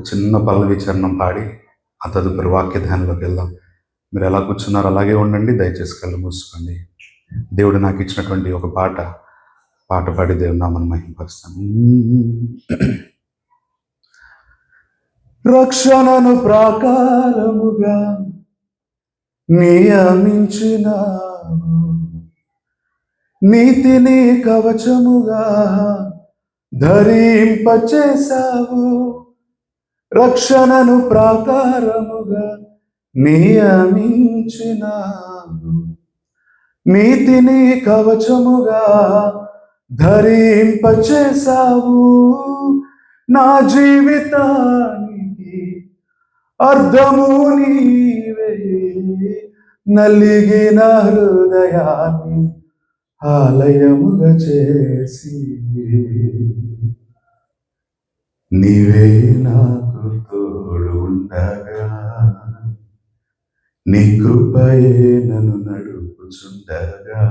చిన్న పల్లవి చరణం పాడి ఆ తదుపరి వాక్య ధ్యానంలోకి వెళ్దాం. మీరు ఎలా కూర్చున్నారు అలాగే ఉండండి. దయచేసి కళ్ళు మూసుకోండి. దేవుడు నాకు ఇచ్చినటువంటి ఒక పాట పాడి దేవుడు నామను మహిమపరుస్తాను. రక్షణను ప్రాకారముగా నియమించినావు, నీతిని కవచముగా ధరింపచేశావు. రక్షణను ప్రాకారముగా నియమించినావు, నీతిని కవచముగా ధరింపచేశావు. నా జీవితానికి అర్థము నీవే, నలిగిన హృదయాన్ని ఆలయముగా చేసి నీవే నాకు తోడు ఉండగా, నీ కృపయే నన్ను నడుపుచుండగా,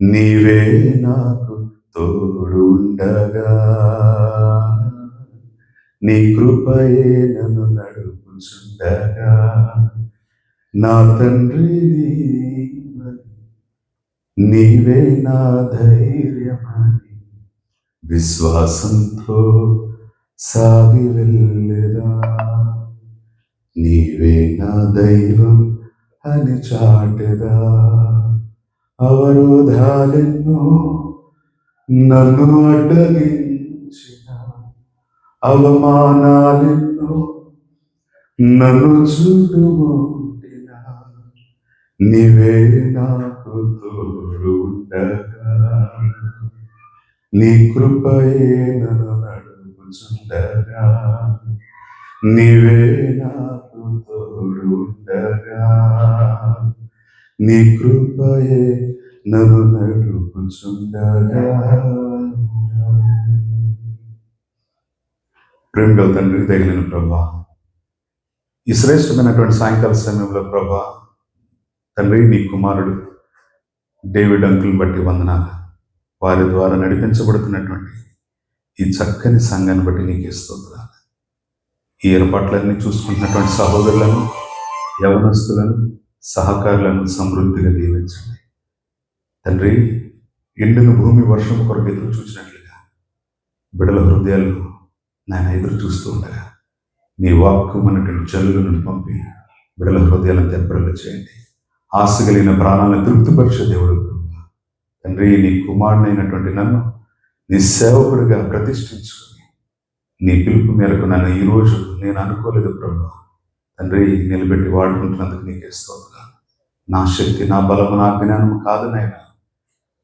నీవే నాకు తోడు ఉండగా, నీ కృపయే నన్ను నడుపుచుండగా, నా తండ్రి నీవే నా ధైర్యమని విశ్వాసంతో సాగి వెళ్ళేదా, నీవే నా దైవం అని చాటెదా. అవరోధాలెన్నో నన్ను అడ్డగించిన, అవమానాలెన్నో నన్ను చుట్టుముట్టిన, నీవే నాకు తోడు ఉండగా, నీ కృపయే నన్ను నడుపుచుండగా, నీవే నాకు తోడు ఉండగా, నీ కృపయే నన్ను నడుపుచుండగా. ప్రేమగల తండ్రి, తగిలిన ప్రభా, ఈ శ్రేష్టమైనటువంటి సాయంకాల సమయంలో ప్రభా తండ్రి, నీ కుమారుడు డేవిడ్ అంకుల్ని బట్టి వందనాలు. వారి ద్వారా నడిపించబడుతున్నటువంటి ఈ చక్కని సంఘాన్ని బట్టి నీకు స్తోత్రాలు. ఈ ఏర్పాట్లన్నీ చూసుకుంటున్నటువంటి సహోదరులను, యవనస్తులను, సహకారులను సమృద్ధిగా దీవించండి తండ్రి. ఎండిన భూమి వర్షం కొరకు ఎదురు చూసినట్లుగా బిడల హృదయాలు నేను ఎదురు చూస్తూ ఉండగా నీ వాక్కు మనటువంటి జల్లులను పంపి బిడల హృదయాలను తెప్పరలు చేయండి. ఆశ కలిగిన ప్రాణాలను తృప్తిపరిచే దేవుడు తండ్రి, నీ కుమారుడైనటువంటి నన్ను నీ సేవకుడిగా ప్రతిష్ఠించుకొని నీ పిలుపు మేరకు నన్ను ఈరోజు నేను అనుకోలేదు ప్రభు తండ్రి, నిలబెట్టి వాడుకుంటున్నందుకు నీకే స్తోత్రాలు. నా శక్తి, నా బలము, నా జ్ఞానము కాదు నాయన,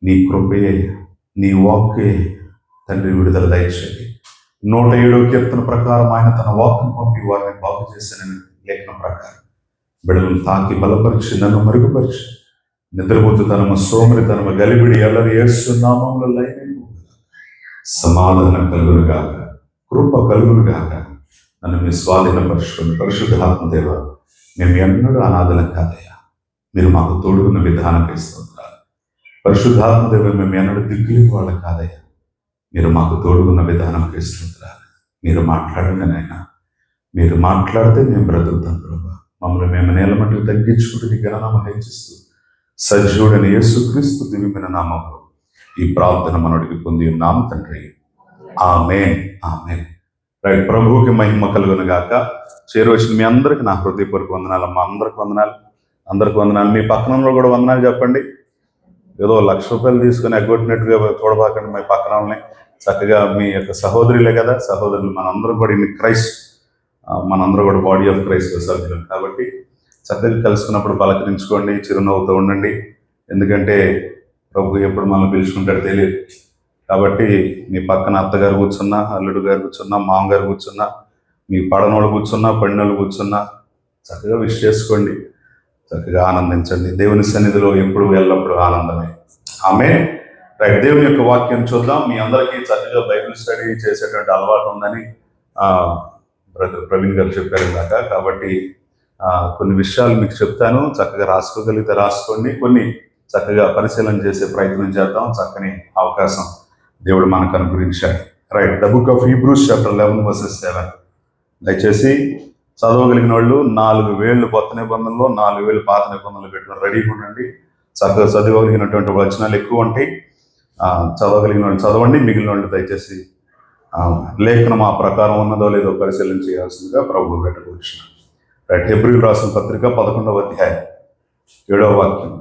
నీ కృపయే, నీ వాక్కే తండ్రి విడుదల దయచేయండి. 107వ కీర్తన ప్రకారం ఆయన తన వాక్కును పంపి వారిని బాగు చేశానని లేఖనం ప్రకారం బిడలను తాకి బలపరిచి నన్ను మరుగుపరిచి నిద్రపోతుతనము, సోమరితనము, గలిబిడి, ఎల్లరి యేసు నామములో లయమైపోగా సమాధానం కలుగునుగాక, కృప కలుగునుగాక. నన్ను మీ స్వాధీనపరుచుకుని పరిశుద్ధాత్మదేవ, మేము ఎన్నడూ అనాథలం కాదయ్యా, మీరు మాకు తోడుకున్న విధానంగా స్తోత్రాలు. పరిశుద్ధాత్మదేవ, మేము ఎన్నడూ దిక్కులేని వాళ్ళం కాదయ్యా, మీరు మాకు తోడుకున్న విధానంగా స్తోత్రాలు. మీరు మాట్లాడండి నాయన, మీరు మాట్లాడితే మేము బ్రతుకుతాం ప్రభా. మమ్మల్ని మేము నేల మట్టుకు తగ్గించుకుంటూ నీ ఘననామ హెచ్చిస్తూ సజీవుడైన యేసుక్రీస్తు దివ్యమైన నామములో ఈ ప్రార్థన మనడికి పొంది ఉన్నాం తండ్రి. ఆమేన్, ఆమేన్. రైట్, ప్రభువుకి మహిమ కలుగును గాక. చేరువచ్చిన మీ అందరికి నా హృదయపూర్వక వందనాలు అమ్మ. అందరికి వందనాలు, అందరికి వందనాలు. మీ పక్కన కూడా వందనాలు చెప్పండి. ఏదో 1,00,000 రూపాయలు తీసుకుని ఎగ్గొట్టినట్టుగా చూడబాకండి. మీ పక్కన చక్కగా మీ యొక్క సహోదరులే కదా, సహోదరులు. మనందరం కూడా ఇన్ని క్రైస్ట్, మనందరూ కూడా బాడీ ఆఫ్ క్రైస్ట్ సభ్యులు కాబట్టి చక్కగా కలుసుకున్నప్పుడు పలకరించుకోండి, చిరునవ్వుతూ ఉండండి. ఎందుకంటే ప్రభు ఎప్పుడు మనల్ని పిలుచుకుంటాడో తెలియదు. కాబట్టి మీ పక్కన అత్తగారు కూర్చున్నా, అల్లుడు గారు కూర్చున్నా, మామగారు కూర్చున్నా, మీ పడనోళ్ళు కూర్చున్నా, పడినోళ్ళు కూర్చున్నా చక్కగా విష్ చేసుకోండి, చక్కగా ఆనందించండి. దేవుని సన్నిధిలో ఎప్పుడు ఎల్లప్పుడు ఆనందమే. ఆమేన్. రైట్, దేవుని యొక్క వాక్యం చూద్దాం. మీ అందరికీ చక్కగా బైబిల్ స్టడీ చేసేటువంటి అలవాటు ఉందని బ్రదర్ ప్రవీణ్ గారు చెప్పారు ఇందాక. కాబట్టి కొన్ని విషయాలు మీకు చెప్తాను, చక్కగా రాసుకోగలిగితే రాసుకోండి, కొన్ని చక్కగా పరిశీలన చేసే ప్రయత్నం చేద్దాం. చక్కని అవకాశం దేవుడు మనకు అనుగ్రహించాడు. Right, the book of Hebrews chapter 11 verses 7. దయచేసి చదవగలిగిన వాళ్ళు 4 వేళ్ళు కొత్త నిబంధనలో 4 వేలు పాత నిబంధనలు పెట్టుకుని రెడీగా ఉండండి. చక్కగా చదవగలిగినటువంటి వచనాలు ఎక్కువ ఉంటాయి. చదవగలిగిన వాళ్ళు చదవండి, మిగిలిన వాళ్ళు దయచేసి లేఖనం ఆ ప్రకారం ఉన్నదో లేదో పరిశీలన చేయాల్సిందిగా ప్రభువు పెట్టవచ్చు. రైట్, హెబ్రీయులకు రాసిన పత్రిక 11వ అధ్యాయం 7వ వాక్యం.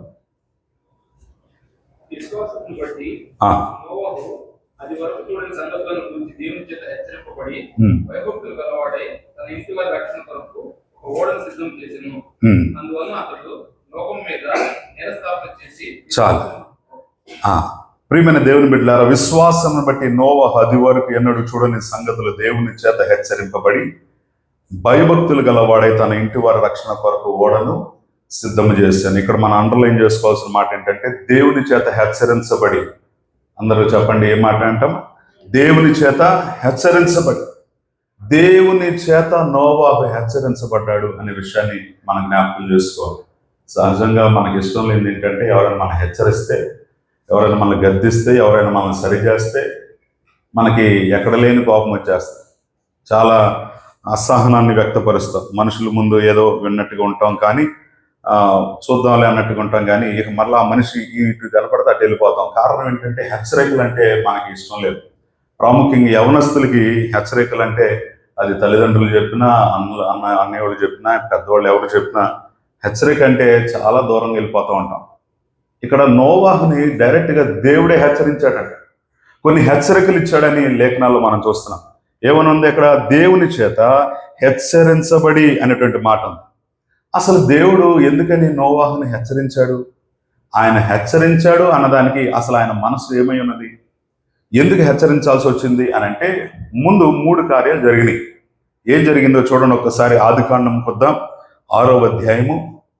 విశ్వాసమును బట్టి నోవహు అది వరకు చూడని సంగతులను గురించి దేవుని చేత హెచ్చరింపబడి భయభక్తులు గలవాడై తన ఇంటి వారి రక్షణ కొరకు ఒక ఓడను సిద్ధం చేసెను. అందువలన అతడు లోకం మీద నేరస్థాపన చేసి చాలు. ప్రియమైన దేవుని బిడ్డలారా, విశ్వాసమును బట్టి నోవహు అది వరకు ఎన్నడూ చూడని సంగతులు దేవుని చేత హెచ్చరింపబడి భయభక్తులు గలవాడై తన ఇంటి వారి రక్షణ కొరకు ఓడను సిద్ధము చేశాను. ఇక్కడ మనం అండర్లైన్ చేసుకోవాల్సిన మాట ఏంటంటే దేవుని చేత హెచ్చరించబడి. అందరూ చెప్పండి, ఏం మాట అంటాం? దేవుని చేత హెచ్చరించబడి. దేవుని చేత నోవహు హెచ్చరించబడ్డాడు అనే విషయాన్ని మనం జ్ఞాపకం చేసుకోవాలి. సహజంగా మనకి ఇష్టం లేనిది ఏంటంటే ఎవరైనా మనం హెచ్చరిస్తే, ఎవరైనా మనల్ని గద్దిస్తే, ఎవరైనా మనల్ని సరిచేస్తే మనకి ఎక్కడ లేని కోపం వచ్చేస్తుంది. చాలా అసహనాన్ని వ్యక్తపరుస్తాం. మనుషుల ముందు ఏదో విన్నట్టుగా ఉంటాం, కానీ చూద్దాంలే అన్నట్టుగా ఉంటాం, కానీ ఇక మళ్ళీ ఆ మనిషి ఇటు కనపడితే అటు వెళ్ళిపోతాం. కారణం ఏంటంటే హెచ్చరికలు అంటే మనకి ఇష్టం లేదు. ప్రాముఖ్యంగా యవనస్తులకి హెచ్చరికలు అంటే అది తల్లిదండ్రులు చెప్పినా, అన్నయ్య వాళ్ళు చెప్పినా, పెద్దవాళ్ళు ఎవరు చెప్పినా హెచ్చరిక అంటే చాలా దూరంగా వెళ్ళిపోతూ ఉంటాం. ఇక్కడ నోవాహుని డైరెక్ట్గా దేవుడే హెచ్చరించాడంట. కొన్ని హెచ్చరికలు ఇచ్చాడని లేఖనాల్లో మనం చూస్తున్నాం. ఏమనుంది ఇక్కడ? దేవుని చేత హెచ్చరించబడి అనేటువంటి మాట ఉంది. అసలు దేవుడు ఎందుకని నోవాహుని హెచ్చరించాడు? ఆయన హెచ్చరించాడు అన్నదానికి అసలు ఆయన మనసు ఏమై ఉన్నది? ఎందుకు హెచ్చరించాల్సి వచ్చింది అని అంటే ముందు 3 కార్యాలు జరిగినాయి. ఏం జరిగిందో చూడండి ఒక్కసారి. ఆదికాండం కొద్దాం 6వ అధ్యాయము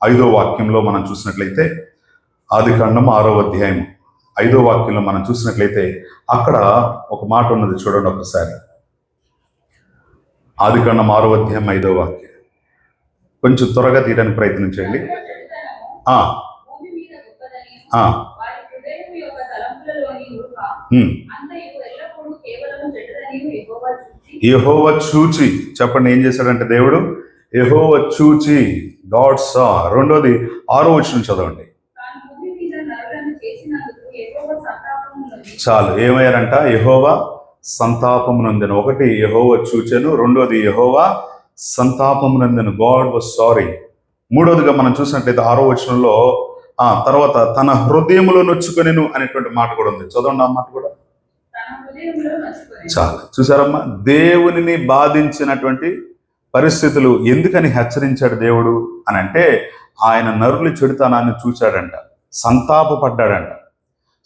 5వ వాక్యంలో మనం చూసినట్లయితే, ఆదికాండం 6వ అధ్యాయం 5వ వాక్యంలో మనం చూసినట్లయితే అక్కడ ఒక మాట ఉన్నది. చూడండి ఒక్కసారి. ఆదికాండం 6వ అధ్యాయం 5వ వాక్యం. కొంచెం త్వరగా తీయడానికి ప్రయత్నం చేయండి. యెహోవా చూచి, చెప్పండి ఏం చేశాడంటే దేవుడు? యెహోవా చూచి, గాడ్ సా. రెండోది 6వ వచనం చదవండి. చాలు, ఏమయ్యారంట? యెహోవా సంతాపమునందెను. ఒకటి యెహోవా చూచెను, రెండోది యెహోవా సంతాపమునందెను. God was sorry. మూడోదిగా మనం చూసినట్లయితే 6వ వచనంలో తర్వాత తన హృదయములో నొచ్చుకొనెను అనేటువంటి మాట కూడా ఉంది. చదవండి ఆ మాట కూడా. చాలు, చూసారమ్మా, దేవునిని బాధించినటువంటి పరిస్థితులు ఎందుకని హెచ్చరించాడు దేవుడు అని అంటే ఆయన నరులు చెడుతనాన్ని చూశాడంట, సంతాపపడ్డాడంట.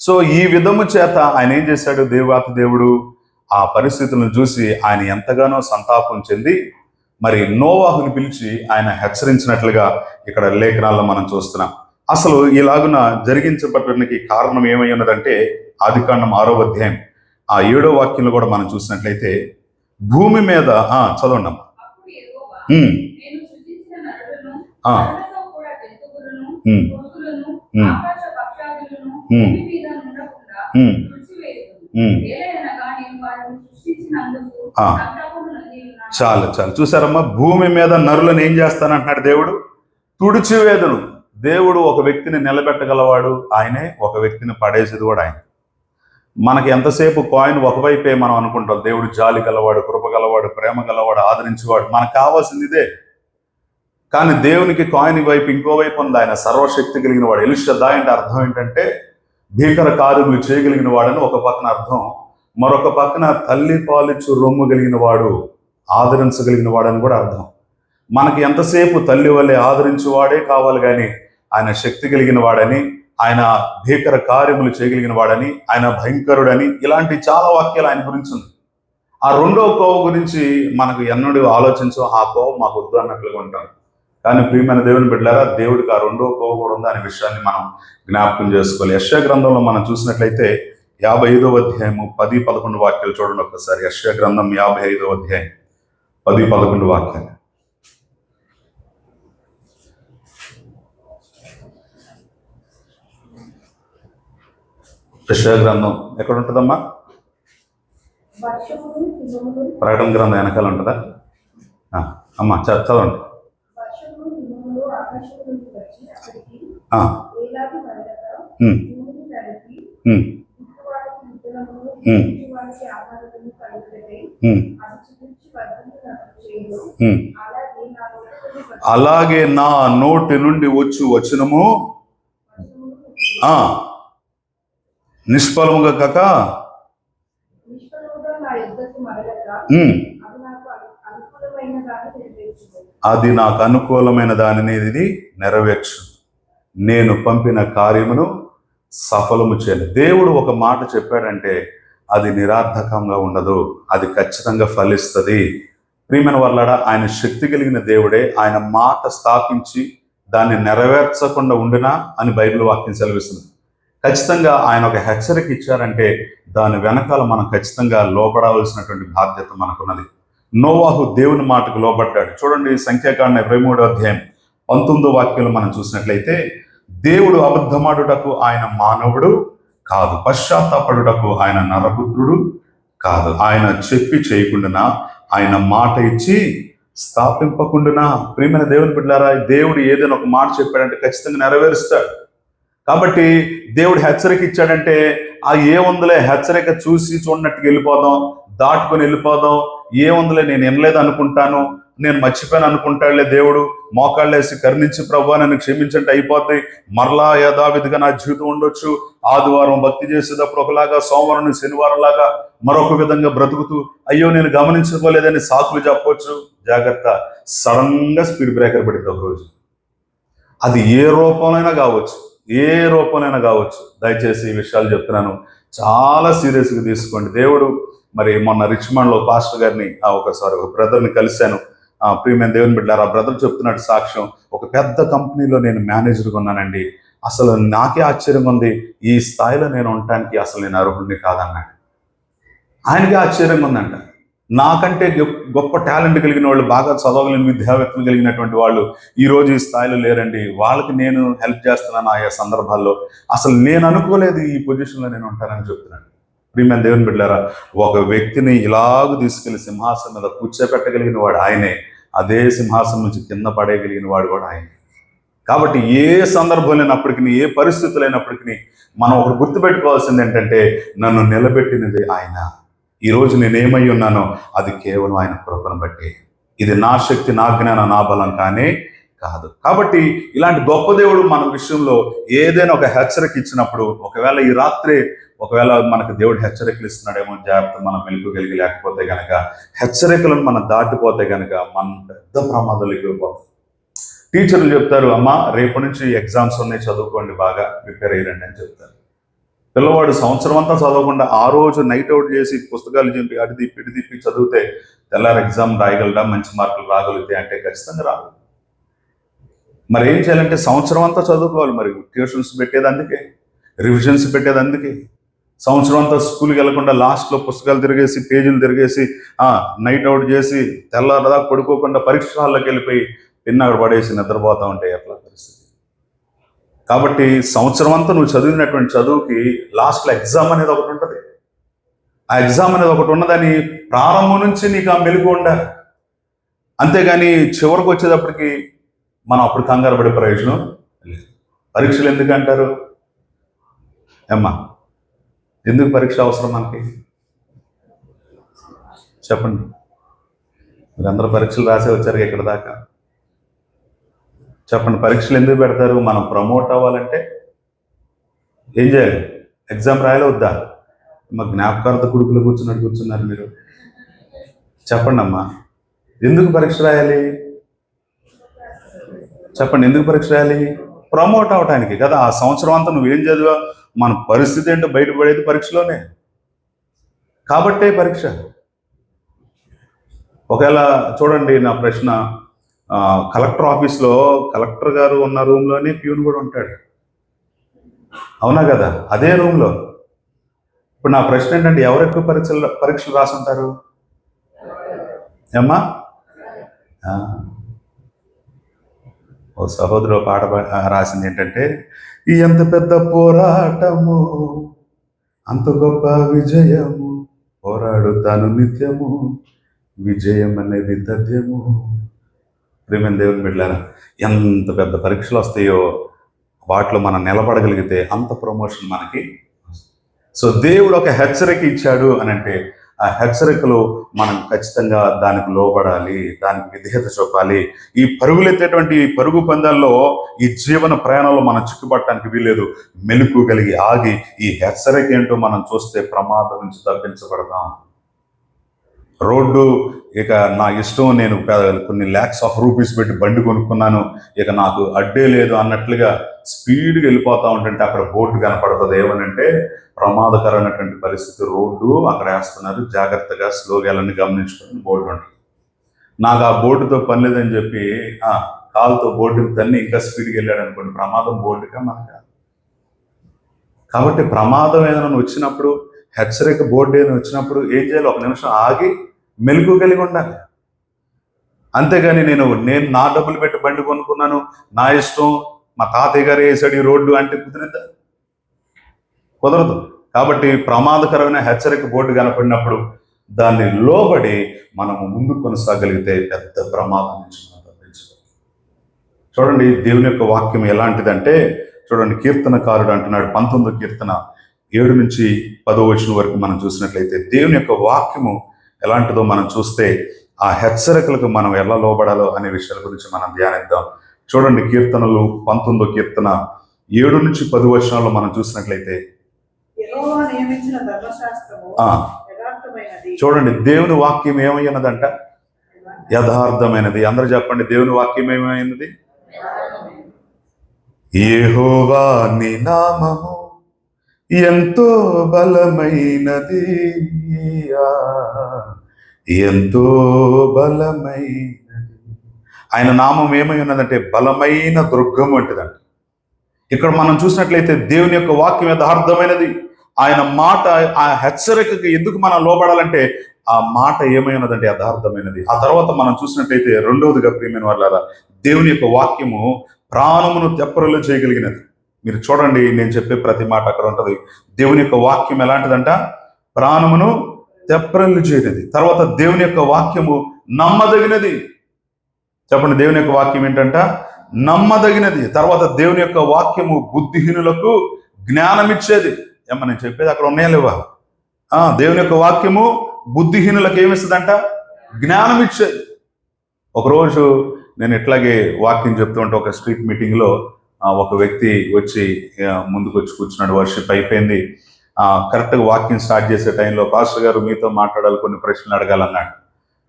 సో ఈ విధము చేత ఆయన ఏం చేశాడు? దేవాతి దేవుడు ఆ పరిస్థితులను చూసి ఆయన ఎంతగానో సంతాపం చెంది మరి నోవాహుని పిలిచి ఆయన హెచ్చరించినట్లుగా ఇక్కడ లేఖనాల్లో మనం చూస్తున్నాం. అసలు ఇలాగున జరిగించబడడానికి కారణం ఏమై ఉన్నదంటే ఆదికాండం 6వ అధ్యాయం 7వ వాక్యంలో కూడా మనం చూసినట్లయితే భూమి మీద చదవండి అమ్మా. చాలు చాలు, చూసారమ్మా, భూమి మీద నరులను ఏం చేస్తానంటున్నాడు దేవుడు? తుడిచివేదును. దేవుడు ఒక వ్యక్తిని నిలబెట్టగలవాడు ఆయనే, ఒక వ్యక్తిని పడేసేది కూడా ఆయన. మనకి ఎంతసేపు కాయిన్ ఒకవైపే మనం అనుకుంటాం. దేవుడు జాలి గలవాడు, కృప గలవాడు, ప్రేమ గలవాడు, ఆదరించేవాడు, మనకు కావాల్సింది ఇదే. కానీ దేవునికి కాయిన్ వైపు ఇంకోవైపు ఉంది. ఆయన సర్వశక్తి కలిగిన వాడు. ఎల్షదాయ్ అంటే అర్థం ఏంటంటే భీకర కార్యములు చేయగలిగిన వాడని ఒక పక్కన అర్థం, మరొక పక్కన తల్లి పాలిచ్చు రొమ్ము కలిగిన వాడు, ఆదరించగలిగిన వాడని కూడా అర్థం. మనకి ఎంతసేపు తల్లి వల్లే ఆదరించేవాడే కావాలి, కానీ ఆయన శక్తి కలిగిన వాడని, ఆయన భీకర కార్యములు చేయగలిగిన వాడని, ఆయన భయంకరుడని, ఇలాంటి చాలా వాక్యాలు ఆయన గురించి ఉంది. ఆ రెండో కోవ గురించి మనకు ఎన్నడూ ఆలోచించో, ఆ కోవ మాకు వద్దు అన్నట్లుగా ఉంటాం. కానీ ప్రియమైన దేవుని బిడ్డలారా, దేవుడికి ఆ రెండో కోవ కూడా ఉంది అనే విషయాన్ని మనం జ్ఞాపకం చేసుకోవాలి. యెషయా గ్రంథంలో మనం చూసినట్లయితే 55వ అధ్యాయము 10-11 వాక్యాలు చూడండి ఒక్కసారి. యెషయా గ్రంథం 55వ అధ్యాయం 10-11 వాక్యాలు. యెషయా గ్రంథం ఎక్కడ ఉంటుందమ్మా? ప్రకటన గ్రంథం వెనకాల ఉంటుందా? అమ్మా చదవండి. వర్షము హిమములు ఆకాశం నుండి వచ్చి అక్కడికి ఆ, వేలాది పడగా ఉమ్, భూమిని తడిపి ఉమ్, విత్తువానికి విత్తనమును ఉమ్. విత్తువానికి ఆహారమును కలుగజేసి ఉమ్, అది చిగురించి వర్ధిల్లునట్లు చేయును. ఉమ్. అలాగే అలాగే నా నోటి నుండి నా నోటి నుండి వచ్చు వచనము వచనమును ఆ నిష్ఫలముగా కాక నిష్ఫలముగా నా యుద్ధకు మరలక ఉమ్, అది నాకు అనుకూలమైన దాన్ని నెరవేర్చును. అది నాకు అనుకూలమైన దానిని ఇది నెరవేర్చు, నేను పంపిన కార్యమును సఫలము చేయను. దేవుడు ఒక మాట చెప్పాడంటే అది నిరర్థకంగా ఉండదు, అది ఖచ్చితంగా ఫలిస్తుంది. ప్రియమైన వాళ్ళారా, ఆయన శక్తి కలిగిన దేవుడే. ఆయన మాట స్థాపించి దాన్ని నెరవేర్చకుండా ఉండినా అని బైబిల్ వాక్యం సెలవిస్తుంది. ఖచ్చితంగా ఆయన ఒక హెచ్చరిక ఇచ్చారంటే దాని వెనకాల మనం ఖచ్చితంగా లోపడవలసినటువంటి బాధ్యత మనకున్నది. నోవాహు దేవుని మాటకు లోబడ్డాడు. చూడండి, సంఖ్యాకాండం 23వ అధ్యాయం 19వ వాక్యంలో మనం చూసినట్లయితే, దేవుడు అబద్ధమాడుటకు ఆయన మానవుడు కాదు, పశ్చాత్తాపడుటకు ఆయన నరపుత్రుడు కాదు. ఆయన చెప్పి చేయకుండా, ఆయన మాట ఇచ్చి స్థాపింపకుండా. ప్రియమైన దేవుని బిడ్డలారా, దేవుడు ఏదైనా ఒక మాట చెప్పాడంటే ఖచ్చితంగా నెరవేరుస్తాడు. కాబట్టి దేవుడు హెచ్చరిక ఇచ్చాడంటే ఆ ఏముందులే, హెచ్చరిక చూసి చూడనట్టుగా వెళ్ళిపోదాం, దాటుకొని వెళ్ళిపోదాం, ఏముందులే నేను వినలేదు అనుకుంటాను, నేను మర్చిపోయాను అనుకుంటాడులే దేవుడు, మోకాళ్ళేసి కరుణించి ప్రభువా నన్ను క్షమించంటే అయిపోద్ది, మరలా యథావిధిగా నా జీవితం ఉండొచ్చు, ఆదివారం భక్తి చేసేటప్పుడు ఒకలాగా, సోమవారం శనివారం లాగా మరొక విధంగా బ్రతుకుతూ అయ్యో నేను గమనించుకోలేదని సాకులు చెప్పవచ్చు. జాగ్రత్త, సడన్ గా స్పీడ్ బ్రేకర్ పడింది ఒక రోజు. అది ఏ రూపంలోనైనా కావచ్చు, ఏ రూపంలోనైనా కావచ్చు. దయచేసి ఈ విషయాలు చెప్తున్నాను, చాలా సీరియస్గా తీసుకోండి. దేవుడు మరి మొన్న రిచ్మండ్లో పాస్టర్ గారిని ఒకసారి ఒక బ్రదర్ని కలిశాను. ప్రియమైన దేవుని బిడ్డారు, ఆ బ్రదర్ చెప్తున్నాడు సాక్ష్యం, ఒక పెద్ద కంపెనీలో నేను మేనేజర్గా ఉన్నానండి, అసలు నాకే ఆశ్చర్యంగా ఉంది, ఈ స్థాయిలో నేను ఉండటానికి అసలు నేను అర్హుడిని కాదన్నాడు. ఆయనకే ఆశ్చర్యంగా ఉందంట. నాకంటే గొప్ప టాలెంట్ కలిగిన వాళ్ళు, బాగా చదవగలిగిన విద్యావేత్తలు కలిగినటువంటి వాళ్ళు ఈరోజు ఈ స్థాయిలో లేరండి, వాళ్ళకి నేను హెల్ప్ చేస్తున్నాను ఆయా సందర్భాల్లో, అసలు నేను అనుకోలేదు ఈ పొజిషన్లో నేను ఉంటానని చెప్తున్నాను. ప్రియమైన దేవుని బిడ్డారా, ఒక వ్యక్తిని ఇలాగ తీసుకెళ్లి సింహాసనం మీద కూర్చోపెట్టగలిగిన వాడు ఆయనే, అదే సింహాసనం నుంచి కింద పడేయగలిగిన వాడు కూడా ఆయనే. కాబట్టి ఏ సందర్భం లేనప్పటికీ, ఏ పరిస్థితులు అయినప్పటికీ మనం ఒకటి గుర్తుపెట్టుకోవాల్సింది ఏంటంటే, నన్ను నిలబెట్టినది ఆయన. ఈరోజు నేనేమై ఉన్నానో అది కేవలం ఆయన కృపను బట్టి. ఇది నా శక్తి, నా జ్ఞానం, నా బలం కానీ కాదు. కాబట్టి ఇలాంటి గొప్ప దేవుడు మన విషయంలో ఏదైనా ఒక హెచ్చరిక ఇచ్చినప్పుడు, ఒకవేళ ఈ రాత్రి ఒకవేళ మనకు దేవుడు హెచ్చరికలు ఇస్తున్నాడేమో, జాగ్రత్త, మనం మెలుకోగలిగి లేకపోతే కనుక, హెచ్చరికలను మనం దాటిపోతే కనుక మనం పెద్ద ప్రమాదాలకు వెళ్ళిపోతాం. టీచర్లు చెప్తారు, అమ్మ రేపు నుంచి ఎగ్జామ్స్ ఉన్నాయి, చదువుకోండి, బాగా ప్రిపేర్ అయ్యండి అని చెప్తారు. పిల్లవాడు సంవత్సరం అంతా చదవకుండా ఆ రోజు నైట్ అవుట్ చేసి పుస్తకాలు చెప్పి అడి తిప్పి ఇటు తిప్పి చదివితే తెల్లారి ఎగ్జామ్ రాయగలడా, మంచి మార్కులు రాగలిగితే అంటే ఖచ్చితంగా రాదు. మరి ఏం చేయాలంటే సంవత్సరం అంతా చదువుకోవాలి. మరి ట్యూషన్స్ పెట్టేది అందుకే, రివిజన్స్ పెట్టేది అందుకే. సంవత్సరం అంతా స్కూల్కి వెళ్లకుండా లాస్ట్లో పుస్తకాలు తిరిగేసి, పేజీలు తిరిగేసి, నైట్ అవుట్ చేసి తెల్లారదా పడుకోకుండా పరీక్ష హాల్లోకి వెళ్ళిపోయి పిన్నగడ పడేసి నిద్రపోతా ఉంటే ఎట్లా పరిస్థితి. కాబట్టి సంవత్సరం అంతా నువ్వు చదివినటువంటి చదువుకి లాస్ట్లో ఎగ్జామ్ అనేది ఒకటి ఉంటుంది. ఆ ఎగ్జామ్ అనేది ఒకటి ఉన్నదని ప్రారంభం నుంచి నీకు ఆ మెలుగు ఉండాలి. అంతేగాని చివరికి వచ్చేటప్పటికి మనం అప్పుడు కంగారు పడే ప్రయోజనం లేదు. పరీక్షలు ఎందుకు అంటారు అమ్మా? ఎందుకు పరీక్ష అవసరం మనకి? చెప్పండి. మీరందరూ పరీక్షలు రాసే వచ్చారు ఇక్కడ దాకా. చెప్పండి, పరీక్షలు ఎందుకు పెడతారు? మనం ప్రమోట్ అవ్వాలంటే ఏం చేయాలి? ఎగ్జామ్ రాయాలి వద్దా? మా జ్ఞాపకార్థ కొడుకులు కూర్చున్నారు మీరు. చెప్పండి అమ్మా, ఎందుకు పరీక్ష రాయాలి? చెప్పండి, ఎందుకు పరీక్ష రాయాలి? ప్రమోట్ అవటానికి కదా. ఆ సంవత్సరం అంతా నువ్వేం చదివా, మన పరిస్థితి ఏంటో బయటపడేది పరీక్షలోనే. కాబట్టే పరీక్ష. ఒకవేళ చూడండి, నా ప్రశ్న, కలెక్టర్ ఆఫీస్లో కలెక్టర్ గారు ఉన్న రూమ్లోనే ప్యూన్ కూడా ఉంటాడు, అవునా కదా? అదే రూమ్లో. ఇప్పుడు నా ప్రశ్న ఏంటంటే, ఎవరు ఎక్కువ పరీక్షలు రాసుంటారు ఏమ్మా? ఓ సహోదరు పాట రాసింది ఏంటంటే, ఎంత పెద్ద పోరాటము, అంత గొప్ప విజయము, పోరాడుతాను నిత్యము, విజయం అనేది తథ్యము. ప్రేమైన దేవుని బిడ్డలారా, ఎంత పెద్ద పరీక్షలు వస్తాయో వాటిలో మనం నిలబడగలిగితే అంత ప్రమోషన్ మనకి. సో దేవుడు ఒక హెచ్చరిక ఇచ్చాడు అని అంటే ఆ హెచ్చరికలు మనం ఖచ్చితంగా దానికి లోబడాలి, దానికి విధేయత చూపాలి. ఈ పరుగులెత్తేటువంటి ఈ పరుగు పందాల్లో, ఈ జీవన ప్రయాణంలో మనం చిక్కుపడటానికి వీలేదు. మెలకు కలిగి ఆగి ఈ హెచ్చరిక ఏంటో మనం చూస్తే ప్రమాదం నుంచి తప్పించబడతాం. రోడ్డు ఇక నా ఇష్టం, నేను కొన్ని ల్యాక్స్ ఆఫ్ రూపీస్ పెట్టి బండి కొనుక్కున్నాను, ఇక నాకు అడ్డే లేదు అన్నట్లుగా స్పీడ్గా వెళ్ళిపోతా ఉంటుంటే అక్కడ బోర్డు కనపడుతుంది. ఏమనంటే ప్రమాదకరమైనటువంటి పరిస్థితి, రోడ్డు అక్కడ వేస్తున్నారు, జాగ్రత్తగా స్లోగా వెళ్ళని గమనించుకొని బోర్డు ఉంటుంది. నాకు ఆ బోర్డుతో పని లేదని చెప్పి కాలుతో బోర్డుని తన్ని ఇంకా స్పీడ్గా వెళ్ళాడు అనుకోండి, ప్రమాదం బోర్డుగా మనకు. కాబట్టి ప్రమాదం ఏదైనా వచ్చినప్పుడు, హెచ్చరిక బోర్డు ఏదైనా వచ్చినప్పుడు ఏం చేయాలి? ఒక నిమిషం ఆగి మెలకు కలిగి ఉండాలి. అంతేగాని నేను నా డబ్బులు పెట్టి బండి కొనుక్కున్నాను, నా ఇష్టం, మా తాతయ్య గారు వేసాడు ఈ రోడ్డు అంటే కుదరదు. కాబట్టి ప్రమాదకరమైన హెచ్చరిక బోర్డు కనపడినప్పుడు దాన్ని లోబడి మనము ముందుకు కొనసాగలిగితే పెద్ద ప్రమాదం నుంచి మనం తప్పించుకోవాలి. చూడండి, దేవుని యొక్క వాక్యం ఎలాంటిదంటే, చూడండి, కీర్తనకారుడు అంటున్నాడు 19వ కీర్తన 7 నుంచి 10వ వచనం వరకు మనం చూసినట్లయితే దేవుని యొక్క వాక్యము ఎలాంటిదో మనం చూస్తే ఆ హెచ్చరికలకు మనం ఎలా లోబడాలో అనే విషయాల గురించి మనం ధ్యానిద్దాం. చూడండి, కీర్తనలు 19వ కీర్తన 7 నుంచి 10 వచనాల్లో మనం చూసినట్లయితే చూడండి, దేవుని వాక్యం ఏమైనదంట? యథార్థమైనది. అందరూ చెప్పండి, దేవుని వాక్యం ఏమైనది? యెహోవా నీ నామము ఎంతో బలమైనది, ఎంతో బలమైనది. ఆయన నామం ఏమై ఉన్నదంటే బలమైన దుర్గం వంటిదంట. ఇక్కడ మనం చూసినట్లయితే దేవుని యొక్క వాక్యం యథార్థమైనది. ఆయన మాట, ఆ హెచ్చరికకి ఎందుకు మనం లోబడాలంటే ఆ మాట ఏమై ఉన్నదంటే యథార్థమైనది. ఆ తర్వాత మనం చూసినట్లయితే రెండవదిగా ప్రియమైన వాళ్ళారా, దేవుని యొక్క వాక్యము ప్రాణమును తెప్పరలు చేయగలిగినది. మీరు చూడండి, నేను చెప్పే ప్రతి మాట అక్కడ ఉంటుంది. దేవుని యొక్క వాక్యం ఎలాంటిదంట? ప్రాణమును తెప్పరలు చేయనిది. తర్వాత దేవుని యొక్క వాక్యము నమ్మదగినది. చెప్పండి, దేవుని యొక్క వాక్యం ఏంటంట? నమ్మదగినది. తర్వాత దేవుని యొక్క వాక్యము బుద్ధిహీనులకు జ్ఞానం ఇచ్చేది. ఏమన్నా నేను చెప్పేది అక్కడ ఉన్నాయా లేవా? దేవుని యొక్క వాక్యము బుద్ధిహీనులకు ఏమిస్తుందంట? జ్ఞానం ఇచ్చేది. ఒకరోజు నేను ఇట్లాగే వాక్యం చెప్తూ ఉంటే ఒక స్ట్రీట్ మీటింగ్లో ఒక వ్యక్తి వచ్చి ముందుకు వచ్చి కూర్చున్నాడు. వర్షిప్ అయిపోయింది. కరెక్ట్గా వాక్యం స్టార్ట్ చేసే టైంలో పాస్టర్ గారు మీతో మాట్లాడాలి, కొన్ని ప్రశ్నలు అడగాలన్నాడు.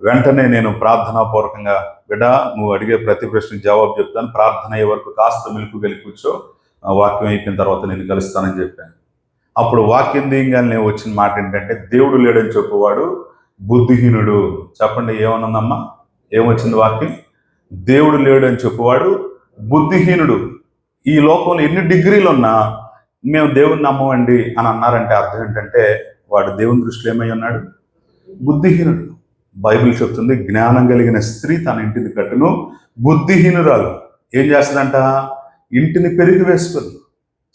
వెంటనే నేను ప్రార్థనాపూర్వకంగా, బిడ్డ నువ్వు అడిగే ప్రతి ప్రశ్నకు జవాబు చెప్తాను, ప్రార్థన అయ్యే వరకు కాస్త మెలకు కలిగి కూర్చో, వాక్యం అయిపోయిన తర్వాత నేను కలుస్తానని చెప్పాను. అప్పుడు వాక్యం దిగంగానే నేను వచ్చిన మాట ఏంటంటే, దేవుడు లేడని చెప్పువాడు బుద్ధిహీనుడు. చెప్పండి, ఏమన్నదమ్మా? ఏమొచ్చింది వాక్యం? దేవుడు లేడని చెప్పువాడు బుద్ధిహీనుడు. ఈ లోకంలో ఎన్ని డిగ్రీలు ఉన్నా మేము దేవుని నమ్మమండి అని అన్నారంటే అర్థం ఏంటంటే వాడు దేవుని దృష్టిలో ఏమై ఉన్నాడు? బుద్ధిహీనుడు. బైబిల్ చెప్తుంది, జ్ఞానం కలిగిన స్త్రీ తన ఇంటిని కట్టును, బుద్ధిహీనురాలు ఏం చేస్తుందంట? ఇంటిని పెరిగి వేసుకుంది.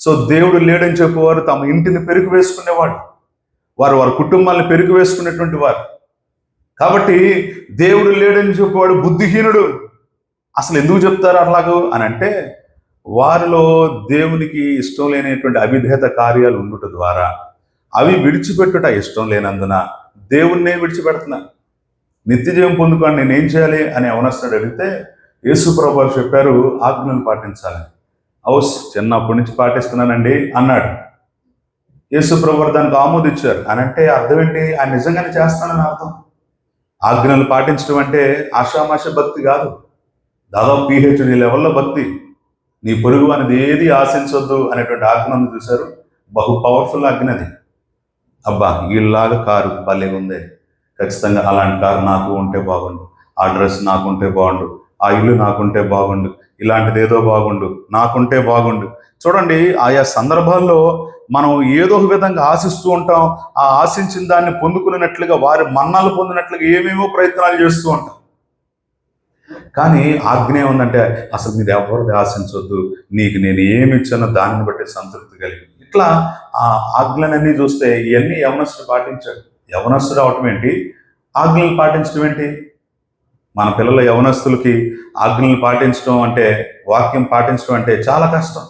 సో దేవుడు లేడని చెప్పేవారు తమ ఇంటిని పెరిగి వేసుకునేవాడు, వారి కుటుంబాలను పెరిగి వేసుకునేటువంటి వారు. కాబట్టి దేవుడు లేడని చెప్పేవాడు బుద్ధిహీనుడు. అసలు ఎందుకు చెప్తారు అట్లాగూ అని అంటే, వారిలో దేవునికి ఇష్టం లేనటువంటి అవిధేయత కార్యాలు ఉండుట ద్వారా అవి విడిచిపెట్టుట ఇష్టం లేనందున దేవుణ్ణే విడిచిపెడుతున్నా. నిత్య జీవం పొందుకోండి, నేనేం చేయాలి అని అవనస్తుడు అడిగితే యేసు ప్రభువు చెప్పారు, ఆజ్ఞలు పాటించాలని. చిన్నప్పటి నుంచి పాటిస్తున్నానండి అన్నాడు. యేసు ప్రభువు దానికి ఆమోదించారు అని అంటే అర్థం ఏంటి? ఆయన నిజంగానే చేస్తానని అర్థం. ఆజ్ఞలు పాటించడం అంటే ఆషామాష భక్తి కాదు, దాదాపు PhD లెవెల్లో భక్తి. నీ పొరుగు అనేది ఏది ఆశించొద్దు అనేటువంటి ఆజ్ఞను చూశారు. బహు పవర్ఫుల్ ఆజ్ఞది. అబ్బా వీళ్ళలాగా కారు భలే ఉంది, ఖచ్చితంగా అలాంటి కారు నాకు ఉంటే బాగుండు, ఆ డ్రెస్ నాకుంటే బాగుండు, ఆ ఇల్లు నాకుంటే బాగుండు, ఇలాంటిది ఏదో బాగుండు, నాకుంటే బాగుండు. చూడండి, ఆయా సందర్భాల్లో మనం ఏదో ఒక విధంగా ఆశిస్తూ ఉంటాం. ఆ ఆశించిన దాన్ని పొందుకున్నట్లుగా, వారి మన్నాలు పొందినట్లుగా ఏమేమో ప్రయత్నాలు చేస్తూ ఉంటాం. కానీ ఆజ్ఞ ఏముందంటే అసలు మీరు ఎవరిది ఆశించవద్దు, నీకు నేను ఏమి ఇచ్చానో దానిని బట్టి సంతృప్తి కలిగి. ఇట్లా ఆ ఆజ్ఞలన్నీ చూస్తే ఇవన్నీ యవనస్తుడు పాటించాడు. యవనస్తుడు అవటం ఏంటి, ఆజ్ఞలు పాటించడం ఏంటి? మన పిల్లల యవనస్తులకి ఆజ్ఞలు పాటించడం అంటే, వాక్యం పాటించడం అంటే చాలా కష్టం.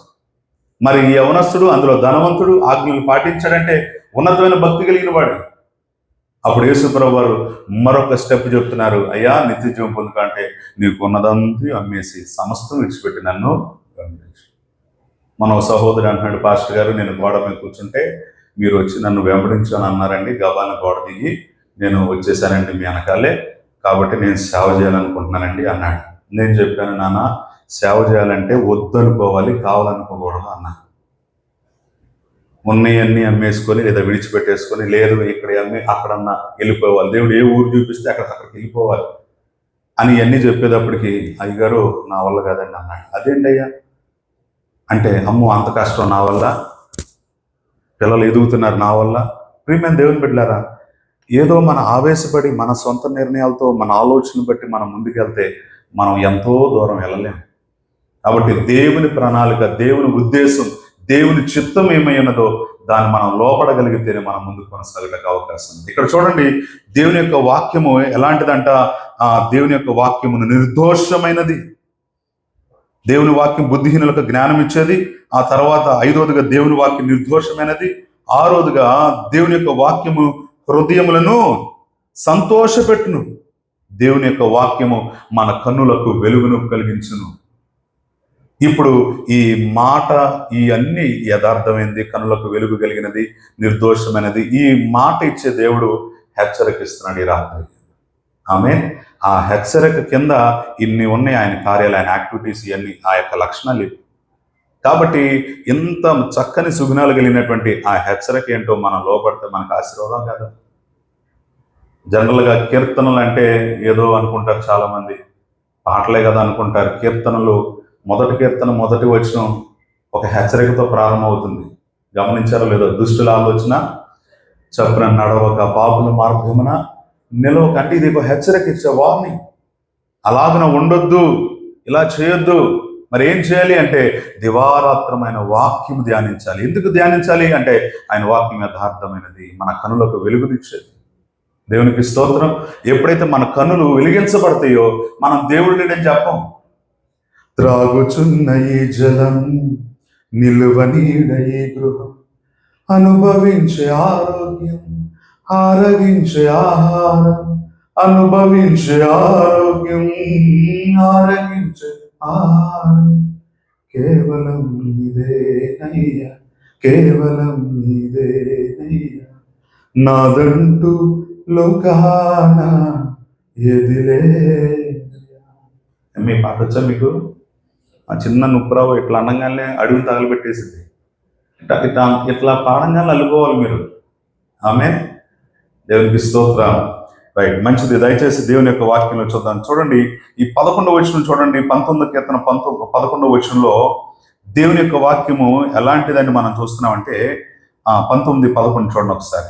మరి ఈ యవనస్తుడు, అందులో ధనవంతుడు, ఆజ్ఞలు పాటించాడంటే ఉన్నతమైన భక్తి కలిగిన వాడు. అప్పుడు యేసుప్రభువు వారు మరొక స్టెప్ చెప్తున్నారు, అయ్యా నిత్య జీవం పొందుకంటే నీకు ఉన్నదంతా అమ్మేసి సమస్తం విడిచిపెట్టి నన్ను వెంబడించు. మన సహోదరు అంటున్నాడు, పాస్టర్ గారు నేను గోడ మీద కూర్చుంటే మీరు వచ్చి నన్ను వెంబడించు అని అన్నారండి, గబాలను గోడ దిగి నేను వచ్చేసానండి మీ వెనకాలే, కాబట్టి నేను సేవ చేయాలనుకుంటున్నానండి అన్నాడు. నేను చెప్పాను, నాన్న సేవ చేయాలంటే వద్దనుకోవాలి, కావాలనుకోకూడదు అన్నా. ఉన్నవన్నీ అమ్మేసుకొని లేదా విడిచిపెట్టేసుకొని, లేదు ఇక్కడ అమ్మి అక్కడన్నా వెళ్ళిపోవాలి, దేవుడు ఏ ఊరు చూపిస్తే అక్కడికి వెళ్ళిపోవాలి అని ఇవన్నీ చెప్పేటప్పటికి, అయ్యగారు నా వల్ల కాదండి అన్నాడు. అదేంటి అయ్యా అంటే, అమ్మో అంత కష్టం నా వల్ల, పిల్లలు ఎదుగుతున్నారు నా వల్ల. ప్రియమైన దేవుని బిడ్డలారా, ఏదో మన ఆవేశపడి మన సొంత నిర్ణయాలతో మన ఆలోచన బట్టి మనం ముందుకెళ్తే మనం ఎంతో దూరం వెళ్ళలేము. కాబట్టి దేవుని ప్రణాళిక, దేవుని ఉద్దేశం, దేవుని చిత్తం ఏమై ఉన్నదో దాన్ని మనం లోపడగలిగితేనే మనం ముందుకు కొనసాగడానికి అవకాశం ఉంది. ఇక్కడ చూడండి, దేవుని యొక్క వాక్యము ఎలాంటిదంట, దేవుని యొక్క వాక్యమును నిర్దోషమైనది. దేవుని వాక్యం బుద్ధిహీనులకు జ్ఞానం ఇచ్చేది. ఆ తర్వాత 5వదిగా దేవుని వాక్యం నిర్దోషమైనది. 6వదిగా దేవుని యొక్క వాక్యము హృదయములను సంతోషపెట్టును. దేవుని యొక్క వాక్యము మన కన్నులకు వెలుగును కలిగించును. ఇప్పుడు ఈ మాట, ఈ అన్ని యథార్థమైనది, కన్నులకు వెలుగు కలిగినది, నిర్దోషమైనది, ఈ మాట ఇచ్చే దేవుడు హెచ్చరికిస్తున్నాడు ఈ రాత్రి. ఆమేన్. ఆ హెచ్చరిక కింద ఇన్ని ఉన్నాయి ఆయన కార్యాలు, ఆయన యాక్టివిటీస్, ఇవన్నీ ఆ యొక్క లక్షణాలు. కాబట్టి ఇంత చక్కని సుగుణాలు కలిగినటువంటి ఆ హెచ్చరిక ఏంటో మనం లోపడితే మనకు ఆశీర్వాదం కదా. జనరల్గా కీర్తనలు అంటే ఏదో అనుకుంటారు చాలామంది, పాటలే కదా అనుకుంటారు. కీర్తనలు, మొదటి కీర్తన మొదటి వచనం ఒక హెచ్చరికతో ప్రారంభమవుతుంది. గమనించారో లేదో? దుష్టుల ఆలోచన చప్పున నడవక, పాపుల మార్గమున నిలవక. అంటే ఇది ఒక హెచ్చరిక ఇచ్చే వార్నింగ్. అలాగన ఉండొద్దు, ఇలా చేయొద్దు. మరి ఏం చేయాలి అంటే, దివారాత్రమైన వాక్యం ధ్యానించాలి. ఎందుకు ధ్యానించాలి అంటే, ఆయన వాక్యం యథార్థమైనది, మన కనులకు వెలుగునిచ్చేది. దేవునికి స్తోత్రం. ఎప్పుడైతే మన కన్నులు వెలిగించబడతాయో మనం దేవుడిని నేను చెప్పం. త్రాగుచున్న ఈ జలం, నిలువ నీడ ఈ గృహం, అనుభవించే ఆరోగ్యం, ఆరగించే ఆహారం, అనుభవించే ఆరోగ్యం, ఆరగించే ఆహారం, కేవలం నీదేనయ్యా, కేవలం నీదేనయ్యా, నాదంటూ లోకాన ఎదిలే. మీ పాట వచ్చా మీకు? ఆ చిన్న నుప్పురావు ఇట్లా అనగానే అడుగు తగలబెట్టేసింది. ఇట్లా పాడంగానే అల్లుకోవాలి మీరు. ఆమేన్. దేవునికి స్తోత్రం. రైట్, మంచిది. దయచేసి దేవుని యొక్క వాక్యంలో చూద్దాం. చూడండి, ఈ 11వ వచనం చూడండి. 19వ కీర్తన 11వ వచనంలో దేవుని యొక్క వాక్యము ఎలాంటిదని మనం చూస్తున్నామంటే, 19:11 చూడండి ఒకసారి.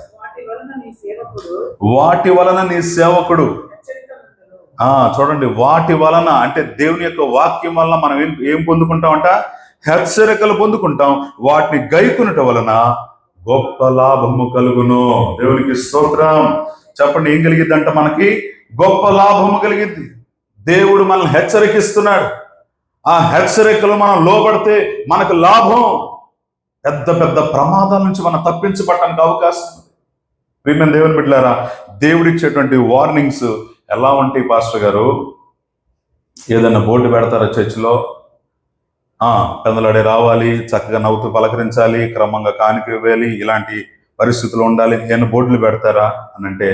వాటి వలన నీ సేవకుడు, చూడండి, వాటి వలన అంటే దేవుని యొక్క వాక్యం వలన మనం ఏం పొందుకుంటామంట? హెచ్చరికలు పొందుకుంటాం. వాటిని గైకొనుట వలన గొప్ప లాభము కలుగును. దేవునికి స్తోత్రం. చెప్పండి, ఏం కలిగిద్దంట? మనకి గొప్ప లాభము కలిగిద్ది. దేవుడు మనల్ని హెచ్చరికిస్తున్నాడు. ఆ హెచ్చరికలు మనం లోబడితే మనకు లాభం. పెద్ద పెద్ద ప్రమాదాల నుంచి మనం తప్పించబడటానికి అవకాశం ఉంది. ప్రియమైన దేవుని బిడ్డలారా, దేవుడిచ్చేటువంటి వార్నింగ్స్ ఎలా ఉంటాయి పాస్టర్ గారు? ఏదైనా బోర్డు పెడతారా చర్చిలో? పెందలాడే రావాలి, చక్కగా నవ్వుతూ పలకరించాలి, క్రమంగా కానుక ఇవ్వాలి, ఇలాంటి పరిస్థితులు ఉండాలి. ఏమైనా బోర్డులు పెడతారా అని అంటే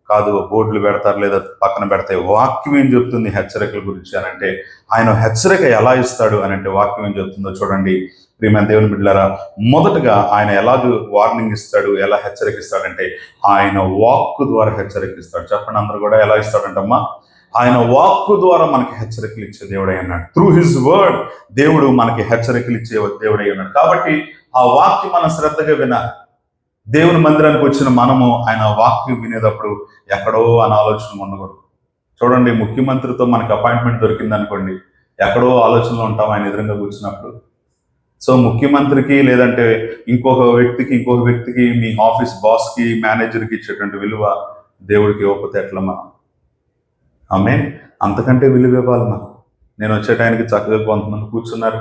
కాదు. బోర్డులు పెడతారు లేదా పక్కన పెడతాయి. వాక్యం ఏం చెప్తుంది హెచ్చరికల గురించి అని అంటే, ఆయన హెచ్చరిక ఎలా ఇస్తాడు అని అంటే, వాక్యం ఏం చెప్తుందో చూడండి. ప్రియమైన దేవుని బిడ్డలారా, మొదటగా ఆయన ఎలాగ వార్నింగ్ ఇస్తాడు, ఎలా హెచ్చరికిస్తాడంటే, ఆయన వాక్కు ద్వారా హెచ్చరికిస్తాడు. చెప్పండి అందరూ కూడా, ఎలా ఇస్తాడంటమ్మా? ఆయన వాక్కు ద్వారా మనకి హెచ్చరికలు ఇచ్చే దేవుడై ఉన్నాడు. త్రూ హిజ్ వర్డ్ దేవుడు మనకి హెచ్చరికలు ఇచ్చే దేవుడై ఉన్నాడు. కాబట్టి ఆ వాక్యం మనం శ్రద్ధగా వినాలి. దేవుని మందిరానికి వచ్చిన మనము ఆయన వాక్యం వినేటప్పుడు ఎక్కడో అనాలోచన ఉండకూడదు. చూడండి, ముఖ్యమంత్రితో మనకి అపాయింట్మెంట్ దొరికింది అనుకోండి, ఎక్కడో ఆలోచనలో ఉంటాం ఆయన ఎదురుగా కూర్చున్నప్పుడు. సో ముఖ్యమంత్రికి లేదంటే ఇంకొక వ్యక్తికి మీ ఆఫీస్ బాస్కి, మేనేజర్కి ఇచ్చేటువంటి విలువ దేవుడికి ఇవ్వకపోతే ఎట్లా మనం? ఆమె అంతకంటే విలువ ఇవ్వాలి మనం. నేను వచ్చే టైంకి చక్కగా కొంతమంది కూర్చున్నారు,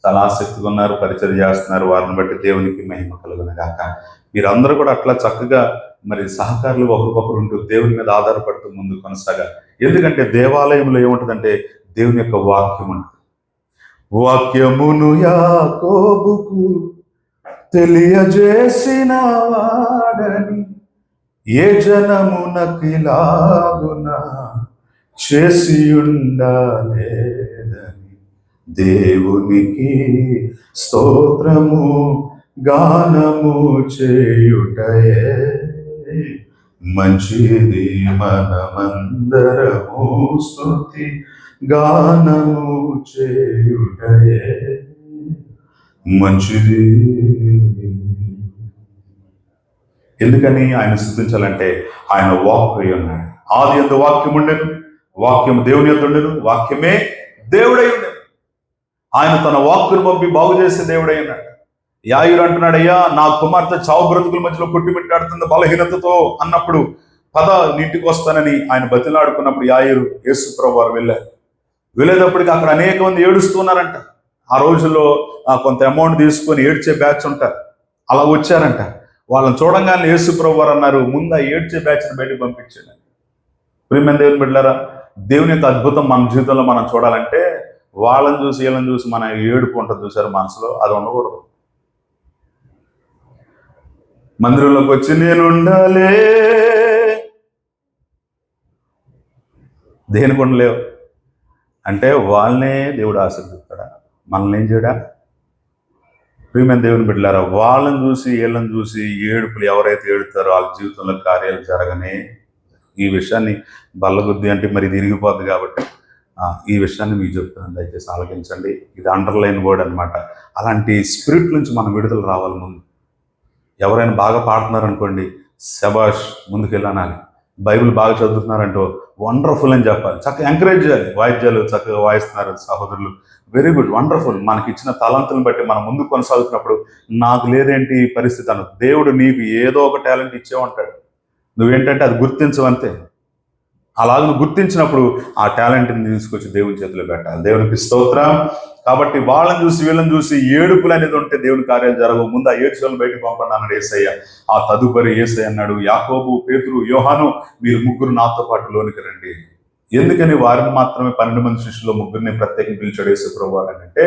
చాలా ఆసక్తిగా ఉన్నారు, పరిచయం చేస్తున్నారు. వారిని బట్టి దేవునికి మహిమ కలుగును గాక. మీరందరూ కూడా అట్లా చక్కగా మరి సహకారులు ఒకరికొకరు ఉంటూ దేవుని మీద ఆధారపడుతూ ముందు కొనసాగాలి. ఎందుకంటే దేవాలయంలో ఏముంటుందంటే దేవుని యొక్క వాక్యం ఉంటుంది. వాక్యమును యాకోబుకు తెలియజేసిన వాడని ఏ జనమునకిలాగున చేసి ఉండలేదని దేవునికి స్తోత్రము గానము చేయుటయే మంచిది. మనమందరము స్తుతి గానము చేయుటయే మంచిది. ఎందుకని ఆయన స్తుతించాలంటే ఆయన వాక్ అయి ఉన్నాడు. ఆది యందు వాక్యం ఉండెను, వాక్యము దేవుని యొద్ద ఉండెను, వాక్యమే దేవుడై ఉండెను. ఆయన తన వాక్కును పంపి బాగు చేసే దేవుడై ఉన్నాడు. యాయిరు అంటున్నాడు, అయ్యా నా కుమార్తె చావు బ్రతుకుల మధ్యలో కొట్టిమిట్టాడుతుంది బలహీనతతో అన్నప్పుడు, పద నీటికి వస్తానని ఆయన బతిలాడుకున్నప్పుడు యాయిరు యేసు ప్రభువు వారు వెళ్ళేటప్పటికి అక్కడ అనేక మంది ఏడుస్తున్నారంట. ఆ రోజుల్లో కొంత అమౌంట్ తీసుకొని ఏడ్చే బ్యాచ్ ఉంటారు, అలా వచ్చారంట. వాళ్ళని చూడంగానే యేసు ప్రభువు వారు అన్నారు, ముందు ఆ ఏడ్చే బ్యాచ్ని బయటకు పంపించండి. ప్రియమైన దేవుని బిడ్డలారా, దేవుని యొక్క అద్భుతం మన జీవితంలో మనం చూడాలంటే వాళ్ళని చూసి వీళ్ళని చూసి మన ఏడుపు ఉంటుంది చూసారు మనసులో, అది ఉండకూడదు. మందిరంలోకి వచ్చి నేను ఉండాలే, దేనికి ఉండలేవు అంటే వాళ్ళనే దేవుడు ఆశీర్వదిస్తాడా? మనల్ని ఏం చేయడా? ప్రియమైన దేవుని బిడ్డలారా, వాళ్ళని చూసి వీళ్ళని చూసి ఏడుపులు ఎవరైతే ఏడుతారో వాళ్ళ జీవితంలో కార్యాలు జరగనే. ఈ విషయాన్ని బల్లగుద్ది అంటే మరి ఇది ఇరిగిపోద్ది కాబట్టి ఈ విషయాన్ని మీకు చెప్తాను, దయచేసి ఆలోచించండి. ఇది అండర్లైన్ వర్డ్ అనమాట. అలాంటి స్పిరిట్ నుంచి మనం విడుదల రావాలి. ముందు ఎవరైనా బాగా పాడుతున్నారనుకోండి, శబాష్ ముందుకెళ్ళాలి. బైబిల్ బాగా చదువుతున్నారంటో వండర్ఫుల్ అని చెప్పాలి, చక్కగా ఎంకరేజ్ చేయాలి. వాయిద్యాలు చక్కగా వాయిస్తున్నారు సహోదరులు, వెరీ గుడ్, వండర్ఫుల్. మనకి ఇచ్చిన తలంతులను బట్టి మనం ముందు కొనసాగుతున్నప్పుడు నాకు లేదేంటి ఈ పరిస్థితి అను, దేవుడు నీకు ఏదో ఒక టాలెంట్ ఇచ్చే ఉంటాడు. నువ్వేంటంటే అది గుర్తించవంతే. అలాగే నువ్వు గుర్తించినప్పుడు ఆ టాలెంట్ని తీసుకొచ్చి దేవుని చేతిలో పెట్టాలి. దేవునికి స్తోత్రం. కాబట్టి వాళ్ళని చూసి వీళ్ళని చూసి ఏడుపులు అనేది ఉంటే దేవుని కార్యాలు జరగవు. ముందు ఆ ఏడ్చులను బయటకు పంపండి అన్నాడు యేసయ్య. ఆ తదుపరి యేసయ్య అన్నాడు, యాకోబు, పేతురు, యోహాను మీరు ముగ్గురు నాతో పాటు లోనికి రండి. ఎందుకని వారిని మాత్రమే 12 మంది శిష్యులు ముగ్గురిని ప్రత్యేకం పిలిచాడు యేసు ప్రభువు అని అంటే,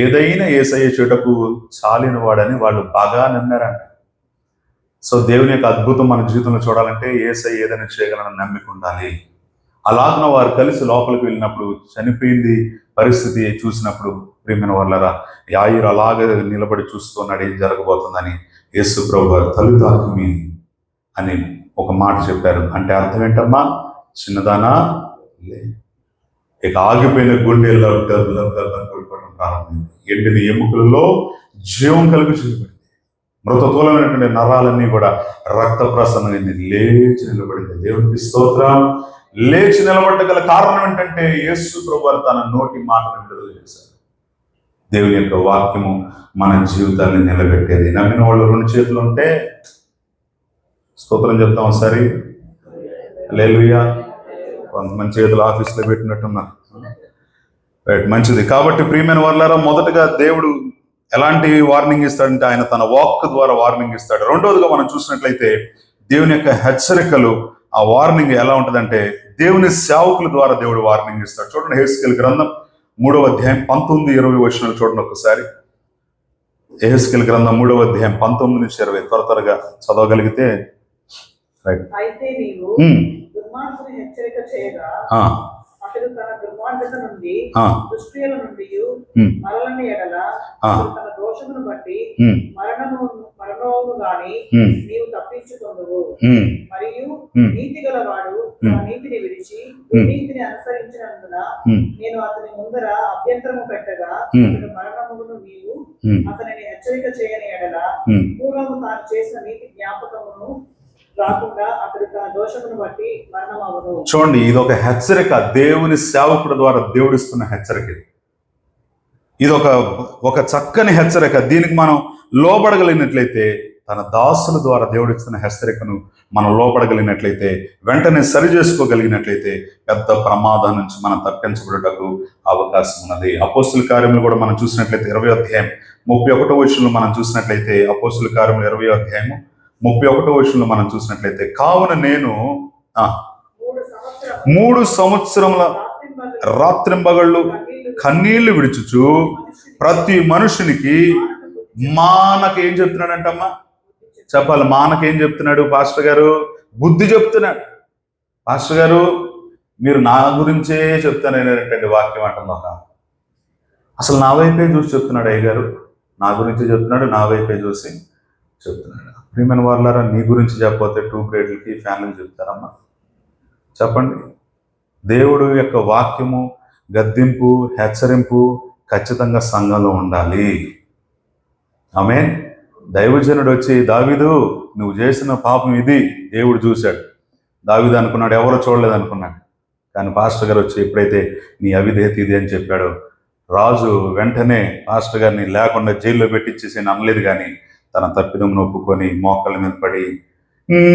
ఏదైనా యేసయ్య చెడుకు చాలిన వాడని వాళ్ళు బాగా నమ్మారంట. సో దేవుని యొక్క అద్భుతం మన జీవితంలో చూడాలంటే యేసయ్య ఏదైనా చేయగలని నమ్మిక ఉండాలి. అలాగన వారు కలిసి లోపలికి వెళ్ళినప్పుడు చనిపోయింది పరిస్థితి చూసినప్పుడు, ప్రియమైన వాళ్ళరా, యాయిరు అలాగే నిలబడి చూస్తున్నాడు ఏం జరగబోతుందని. యేసు ప్రభువు వారు తల్లి తాకుమి అని ఒక మాట చెప్పారు. అంటే అర్థం ఏంటమ్మా? చిన్నదానా లే. ఇక ఆగిపోయిన గుండెల్లో కొట్టుకోవడం ప్రారంభమైంది. ఎండిన ఎముకలలో జీవం కలుగు చేయబడింది. మృతతూలమైనటువంటి నరాలన్నీ కూడా రక్త ప్రసన్నమైంది, లేచి నిలబడింది. దేవునికి స్తోత్రం. లేచి నిలబడగల కారణం ఏంటంటే యేసు ప్రభువు తన నోటి మాటను విడుదల చేశారు. దేవుని యొక్క వాక్యము మన జీవితాన్ని నిలబెట్టేది. నమ్మిన వాళ్ళు 2 చేతులు ఉంటే స్తోత్రం చెప్తాం ఒకసారి. హల్లెలూయా. కొంతమంది చేతులు ఆఫీస్లో పెట్టినట్టున్నారు. రైట్, మంచిది. కాబట్టి ప్రియమైన వాళ్ళారా, మొదటగా దేవుడు ఎలాంటి వార్నింగ్ ఇస్తాడంటే ఆయన తన వాక్ ద్వారా వార్నింగ్ ఇస్తాడు. రెండవదిగా మనం చూసినట్లయితే దేవుని యొక్క హెచ్చరికలు, ఆ వార్నింగ్ ఎలా ఉంటుందంటే దేవుని సేవకుల ద్వారా దేవుడు వార్నింగ్ ఇస్తాడు. చూడండి, యెహెజ్కేలు గ్రంథం 3వ అధ్యాయం 19-20 వచనాలు చూడండి ఒకసారి. యెహెజ్కేలు గ్రంథం 3వ అధ్యాయం 19-20 త్వరగా చదవగలిగితే. రైట్. అయితే నీవు దుర్మార్గుని హెచ్చరిక చేయగా అతడు తన దుర్మార్గత నుండి దుష్క్రియల నుండి మరలని ఎడల తన దోషమును బట్టి మరణము గాని నీవు తప్పించుకొందువు. మరియు నీతి గలవాడు తన నీతిని విడిచి దుర్నీతిని అనుసరించినందున నేను అతని ముందర అభ్యంతరము పెట్టగా అతడు మరణమును నీవు అతనిని హెచ్చరిక చేయని ఎడల పూర్వము తాను చేసిన నీతి జ్ఞాపకమును రాకుండా అతడు తన దోషమును బట్టి మరణమవును. చూడండి, ఇది ఒక హెచ్చరిక. దేవుని సేవకుడు ద్వారా దేవుడిస్తున్న హెచ్చరిక. ఇది ఒక చక్కని హెచ్చరిక. దీనికి మనం లోబడగలిగినట్లయితే తన దాసుల ద్వారా దేవుడు ఇచ్చిన హెచ్చరికను మనం లోపడగలిగినట్లయితే, వెంటనే సరి చేసుకోగలిగినట్లయితే పెద్ద ప్రమాదం నుంచి మనం తప్పించబడటకు అవకాశం ఉన్నది. అపోస్తుల కార్యములు కూడా మనం చూసినట్లయితే 20వ అధ్యాయం 31వ వచనంలో మనం చూసినట్లయితే, అపోస్తుల కార్యములు 20వ అధ్యాయము 31వ వచనంలో మనం చూసినట్లయితే, కావున నేను 3 సంవత్సరముల రాత్రింబగళ్ళు కన్నీళ్లు విడుచుచు ప్రతి మనుషునికి మానకేం చెప్తున్నాడంటమ్మా? చెప్పాలి. మానకేం చెప్తున్నాడు పాస్టర్ గారు? బుద్ధి చెప్తున్నాడు. పాస్టర్ గారు మీరు నా గురించే చెప్తానంటే వాక్యం అంటున్నా. అసలు నా వైపే చూసి చెప్తున్నాడు అయ్య గారు, నా గురించి చెప్తున్నాడు, నా వైపే చూసి చెప్తున్నాడు. ప్రియమైన వాళ్ళారా, నీ గురించి చెప్పకపోతే 2 గ్రేడ్లకి ఫ్యామిలీకి చెప్తారమ్మా? చెప్పండి. దేవుడు యొక్క వాక్యము, గద్దింపు, హెచ్చరింపు ఖచ్చితంగా సంఘంలో ఉండాలి. ఆమేన్. దైవజనుడు వచ్చి, దావీదు నువ్వు చేసిన పాపం ఇది దేవుడు చూశాడు. దావీదు అనుకున్నాడు, ఎవరో చూడలేదు అనుకున్నాడు. కానీ పాస్టర్ గారు వచ్చి ఎప్పుడైతే నీ అవిధేయత ఇది అని చెప్పాడో, రాజు వెంటనే పాస్టర్ గారిని లేకుండా జైల్లో పెట్టించేసి అనలేదు, కానీ తన తప్పిదం ఒప్పుకొని మోకాళ్ళ మీద పడి,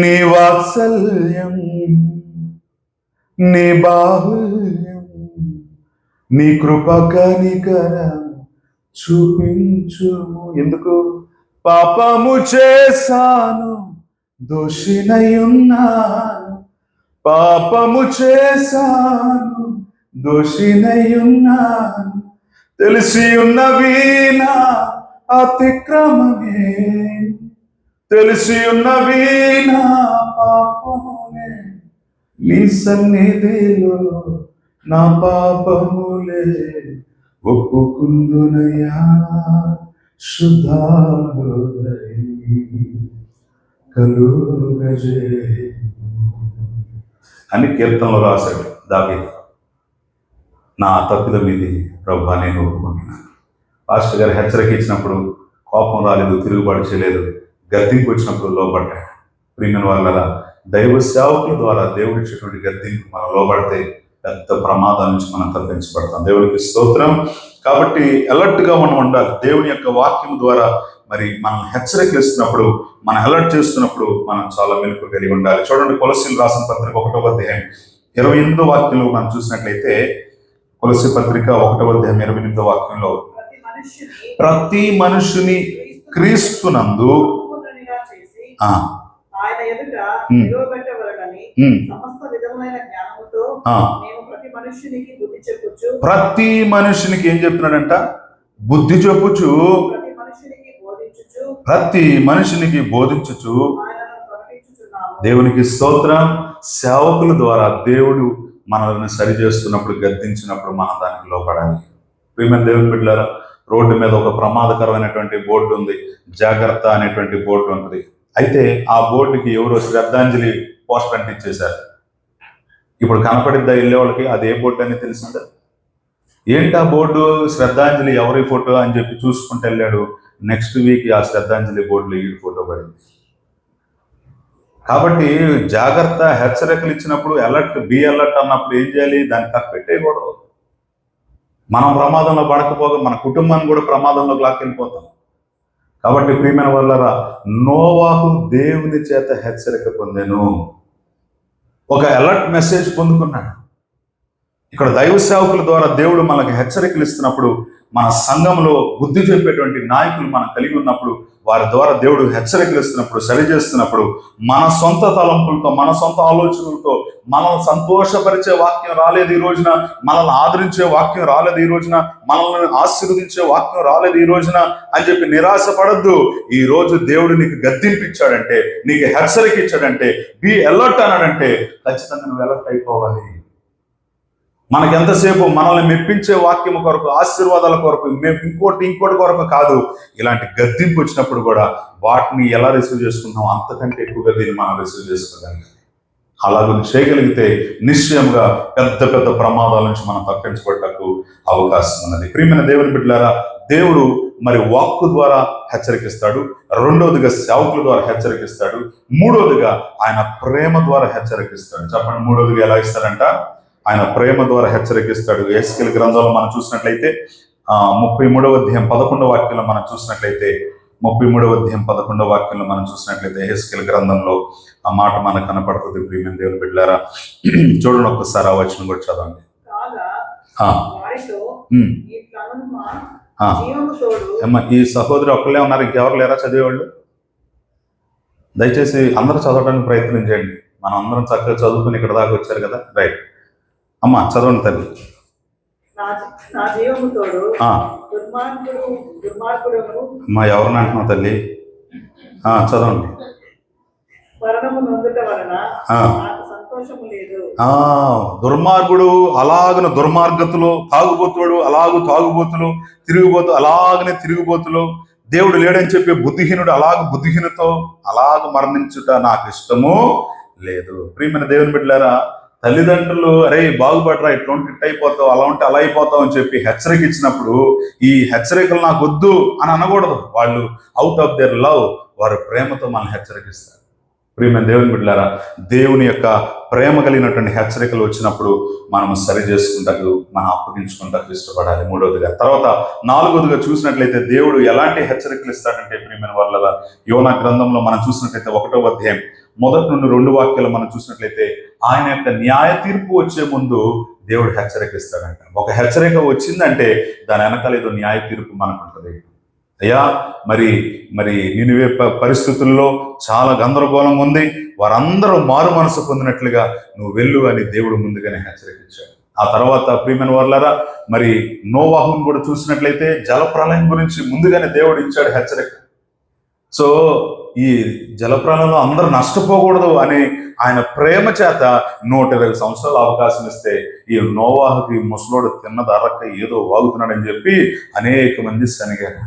నీ వాత్సల్యం, నీ బాహుల్యం, నీ కృప కనికరం చూపించుము. ఎందుకు? పాపము చేశాను, దోషినై ఉన్నాను, పాపము చేశాను, దోషినై ఉన్నాను, తెలిసి ఉన్నవి నా అతిక్రమమే, తెలిసి ఉన్నవి నా పాపములే, నీ సన్నిధిలో నా పాపములే ఒప్పుకుందునయా శుద్ధాహృదయం కలుగజే అని కీర్తనలో రాశాడు దావీదు. నా తప్పిదం ఇది ప్రభువా, నేను ఒప్పుకుంటున్నాను. పాస్టర్ గారు హెచ్చరిక ఇచ్చినప్పుడు కోపం రాలేదు, తిరుగుబాటు చేయలేదు, గద్దింపు వచ్చినప్పుడు లోబడ్డాడు. ప్రియమైన వాళ్ళ దైవ సేవకుల ద్వారా దేవుడి ఇచ్చేటువంటి గద్దింపు మనం లోబడితే పెద్ద ప్రమాదాల నుంచి మనం తప్పించబడతాం. దేవుడికి స్తోత్రం. కాబట్టి అలర్ట్గా మనం ఉండాలి. దేవుని యొక్క వాక్యం ద్వారా మరి మనం హెచ్చరికలు ఇస్తున్నప్పుడు, మనం అలర్ట్ చేస్తున్నప్పుడు మనం చాలా మెలకు కలిగి ఉండాలి. చూడండి, కొలస్సీలు రాసిన పత్రిక 1వ అధ్యాయం 28వ వాక్యంలో మనం చూసినట్లయితే, కొలస్సీ పత్రిక 1వ అధ్యాయం 28వ వాక్యంలో, ప్రతి మనుషుని క్రీస్తునందు ఆయన ఎదుట నిలవబెట్టవలెనని సమస్త విధములైన జ్ఞానముతో నేను ప్రతి మనుషునికి బుద్ధి చెప్పుచు, ప్రతి మనుషునికి ఏం చెప్తున్నాడంట? బుద్ధి చెప్పుచు, ప్రతి మనుషునికి బోధించుచు, ప్రతి మనుషునికి బోధించుచు ఆయనను ప్రకటించుచున్నాను. దేవునికి స్తోత్రం. సేవకుల ద్వారా దేవుడు మనల్ని సరి చేస్తున్నప్పుడు, గద్దించినప్పుడు మనం దానికి లోపడాలి. ప్రియమైన దేవుని బిడ్డలారా, రోడ్డు మీద ఒక ప్రమాదకరమైనటువంటి బోర్డు ఉంది, జాగ్రత్త అనేటువంటి బోర్డు ఉంటుంది. అయితే ఆ బోర్డుకి ఎవరో శ్రద్ధాంజలి పోస్టర్ అంటించేశారు. ఇప్పుడు కనపడిద్దా వెళ్ళే వాళ్ళకి అది ఏ బోర్డు అని తెలిసిందా? ఏంటి ఆ బోర్డు? శ్రద్ధాంజలి ఎవరి ఫోటో అని చెప్పి చూసుకుంటూ వెళ్ళాడు. నెక్స్ట్ వీక్ ఆ శ్రద్ధాంజలి బోర్డులో ఈ ఫోటో పడింది. కాబట్టి జాగ్రత్త, హెచ్చరికలు ఇచ్చినప్పుడు అలర్ట్, బి అలర్ట్ అన్నప్పుడు ఏం చేయాలి? దాన్ని కప్పెట్టేయకూడదు. మనం ప్రమాదంలో పడకపోగా మన కుటుంబాన్ని కూడా ప్రమాదంలోకి లాక్కెళ్ళిపోతాం. కాబట్టి ప్రియమైన వాళ్ళరా, నోవాహు దేవుని చేత హెచ్చరిక పొందెను, ఒక అలర్ట్ మెసేజ్ పొందుకున్నాడు. ఇక్కడ దైవ సేవకుల ద్వారా దేవుడు మనకు హెచ్చరికలు ఇస్తున్నప్పుడు, మన సంఘంలో బుద్ధి చెప్పేటువంటి నాయకులు మనం కలిగి ఉన్నప్పుడు, వారి ద్వారా దేవుడు హెచ్చరికలు ఇస్తున్నప్పుడు, సరి చేస్తున్నప్పుడు, మన సొంత తలంపులతో, మన సొంత ఆలోచనలతో మనల్ని సంతోషపరిచే వాక్యం రాలేదు ఈ రోజున, మనల్ని ఆదరించే వాక్యం రాలేదు ఈ రోజున, మనల్ని ఆశీర్వదించే వాక్యం రాలేదు ఈ రోజున అని చెప్పి నిరాశపడద్దు. ఈ రోజు దేవుడు నీకు గద్దింపిచ్చాడంటే, నీకు హెచ్చరిక ఇచ్చాడంటే, బి అలర్ట్ అన్నాడంటే ఖచ్చితంగా నువ్వు అలర్ట్ అయిపోవాలి. మనకి ఎంతసేపు మనల్ని మెప్పించే వాక్యం కొరకు, ఆశీర్వాదాల కొరకు, ఇంకోటి కొరకు కాదు. ఇలాంటి గద్దింపు వచ్చినప్పుడు కూడా వాటిని ఎలా రిసీవ్ చేసుకుంటాం, అంతకంటే ఎక్కువగా దీన్ని మనం రిసీవ్ చేసుకోగలిగాం. అలాగే చేయగలిగితే నిశ్చయంగా పెద్ద పెద్ద ప్రమాదాల నుంచి మనం తప్పించబడటకు అవకాశం ఉన్నది. ప్రియమైన దేవుని బిడ్డలారా, దేవుడు మరి వాక్కు ద్వారా హెచ్చరికిస్తాడు, రెండవదిగా సేవకుల ద్వారా హెచ్చరికిస్తాడు, మూడవదిగా ఆయన ప్రేమ ద్వారా హెచ్చరికిస్తాడు. చెప్పండి, మూడవదిగా ఎలా ఇస్తాడంట? ఆయన ప్రేమ ద్వారా హెచ్చరికిస్తాడు. యెహెజ్కేలు గ్రంథంలో మనం చూసినట్లయితే 33వ అధ్యాయం 11వ వాక్యంలో మనం చూసినట్లయితే, 33వ అధ్యాయం 11వ వాక్యంలో మనం చూసినట్లయితే యెహెజ్కేలు గ్రంథంలో ఆ మాట మనకు కనపడుతుంది. ప్రియమైన దేవుని బిడ్డలారా, చూడండి ఒక్కసారి ఆ వచనం కూడా చదవండి. కాగా వారితో ఇట్లనను మా జీవము తోడు. అమ్మ, ఈ సహోదరు ఒక్కళ్ళే ఉన్నారు, ఇంకెవరు లేరా చదివేవాళ్ళు? దయచేసి అందరూ చదవడానికి ప్రయత్నం చేయండి. మనం అందరం చక్కగా చదువుకుని ఇక్కడ దాకా వచ్చారు కదా, రైట్. అమ్మా చదవండి తల్లి. నా జీవము తోడు దుర్మార్గుడును. అమ్మా ఎవరిని అంటున్నావు తల్లి? చదవండి. మరణము నొందుట వలన నాకు సంతోషము లేదు. దుర్మార్గుడు అలాగన దుర్మార్గతులు, తాగుబోతుడు అలాగు తాగుబోతులు, తిరుగుబోతు అలాగనే తిరుగుబోతులు, దేవుడు లేడని చెప్పి బుద్ధిహీనుడు అలాగ బుద్ధిహీనతో అలాగ మరణించుట నాకు ఇష్టము లేదు. ప్రియమైన దేవుని బిడ్డలారా, తల్లిదండ్రులు అరే బాగుపడరా, ఇట్లా అయిపోతావు, అలా ఉంటే అలా అయిపోతావు అని చెప్పి హెచ్చరిక ఇచ్చినప్పుడు ఈ హెచ్చరికలు నాకు వద్దు అని అనకూడదు. వాళ్ళు అవుట్ ఆఫ్ దేర్ లవ్, వారు ప్రేమతో మనల్ని హెచ్చరికిస్తారు. ప్రియమైన దేవుని బిడ్డలారా, దేవుని యొక్క ప్రేమ కలిగినటువంటి హెచ్చరికలు వచ్చినప్పుడు మనం సరి చేసుకుంటూ మనం అప్పగించుకుంటూ ఇష్టపడాలి. మూడవదిగా, తర్వాత నాలుగవదిగా చూసినట్లయితే దేవుడు ఎలాంటి హెచ్చరికలు ఇస్తాడంటే, ప్రియమైన వాళ్ళ యోనా గ్రంథంలో మనం చూసినట్లయితే 1వ అధ్యాయం 1 నుండి 2 వాక్యాలు మనం చూసినట్లయితే ఆయన యొక్క న్యాయ తీర్పు వచ్చే ముందు దేవుడు హెచ్చరిక ఇస్తాడంట. ఒక హెచ్చరిక వచ్చిందంటే దాని వెనకాల ఏదో న్యాయ తీర్పు మనకు ఉంటుంది. అయ్యా మరి మరి నినివే పరిస్థితుల్లో చాలా గందరగోళంగా ఉంది, వారందరూ మారు మనసు పొందినట్లుగా నువ్వు వెళ్ళు అని దేవుడు ముందుగానే హెచ్చరించాడు. ఆ తర్వాత ప్రియమైన వాళ్ళారా, మరి నోవాహును కూడా చూసినట్లయితే జలప్రలయం గురించి ముందుగానే దేవుడు ఇచ్చాడు హెచ్చరిక. సో ఈ జలప్రలయంలో అందరూ నష్టపోకూడదు అని ఆయన ప్రేమ చేత 120 సంవత్సరాలు అవకాశం ఇస్తే ఈ నోవాహుకి ముసలోడు తిన్నది అరక్క ఏదో వాగుతున్నాడని చెప్పి అనేక మంది శనిగారు,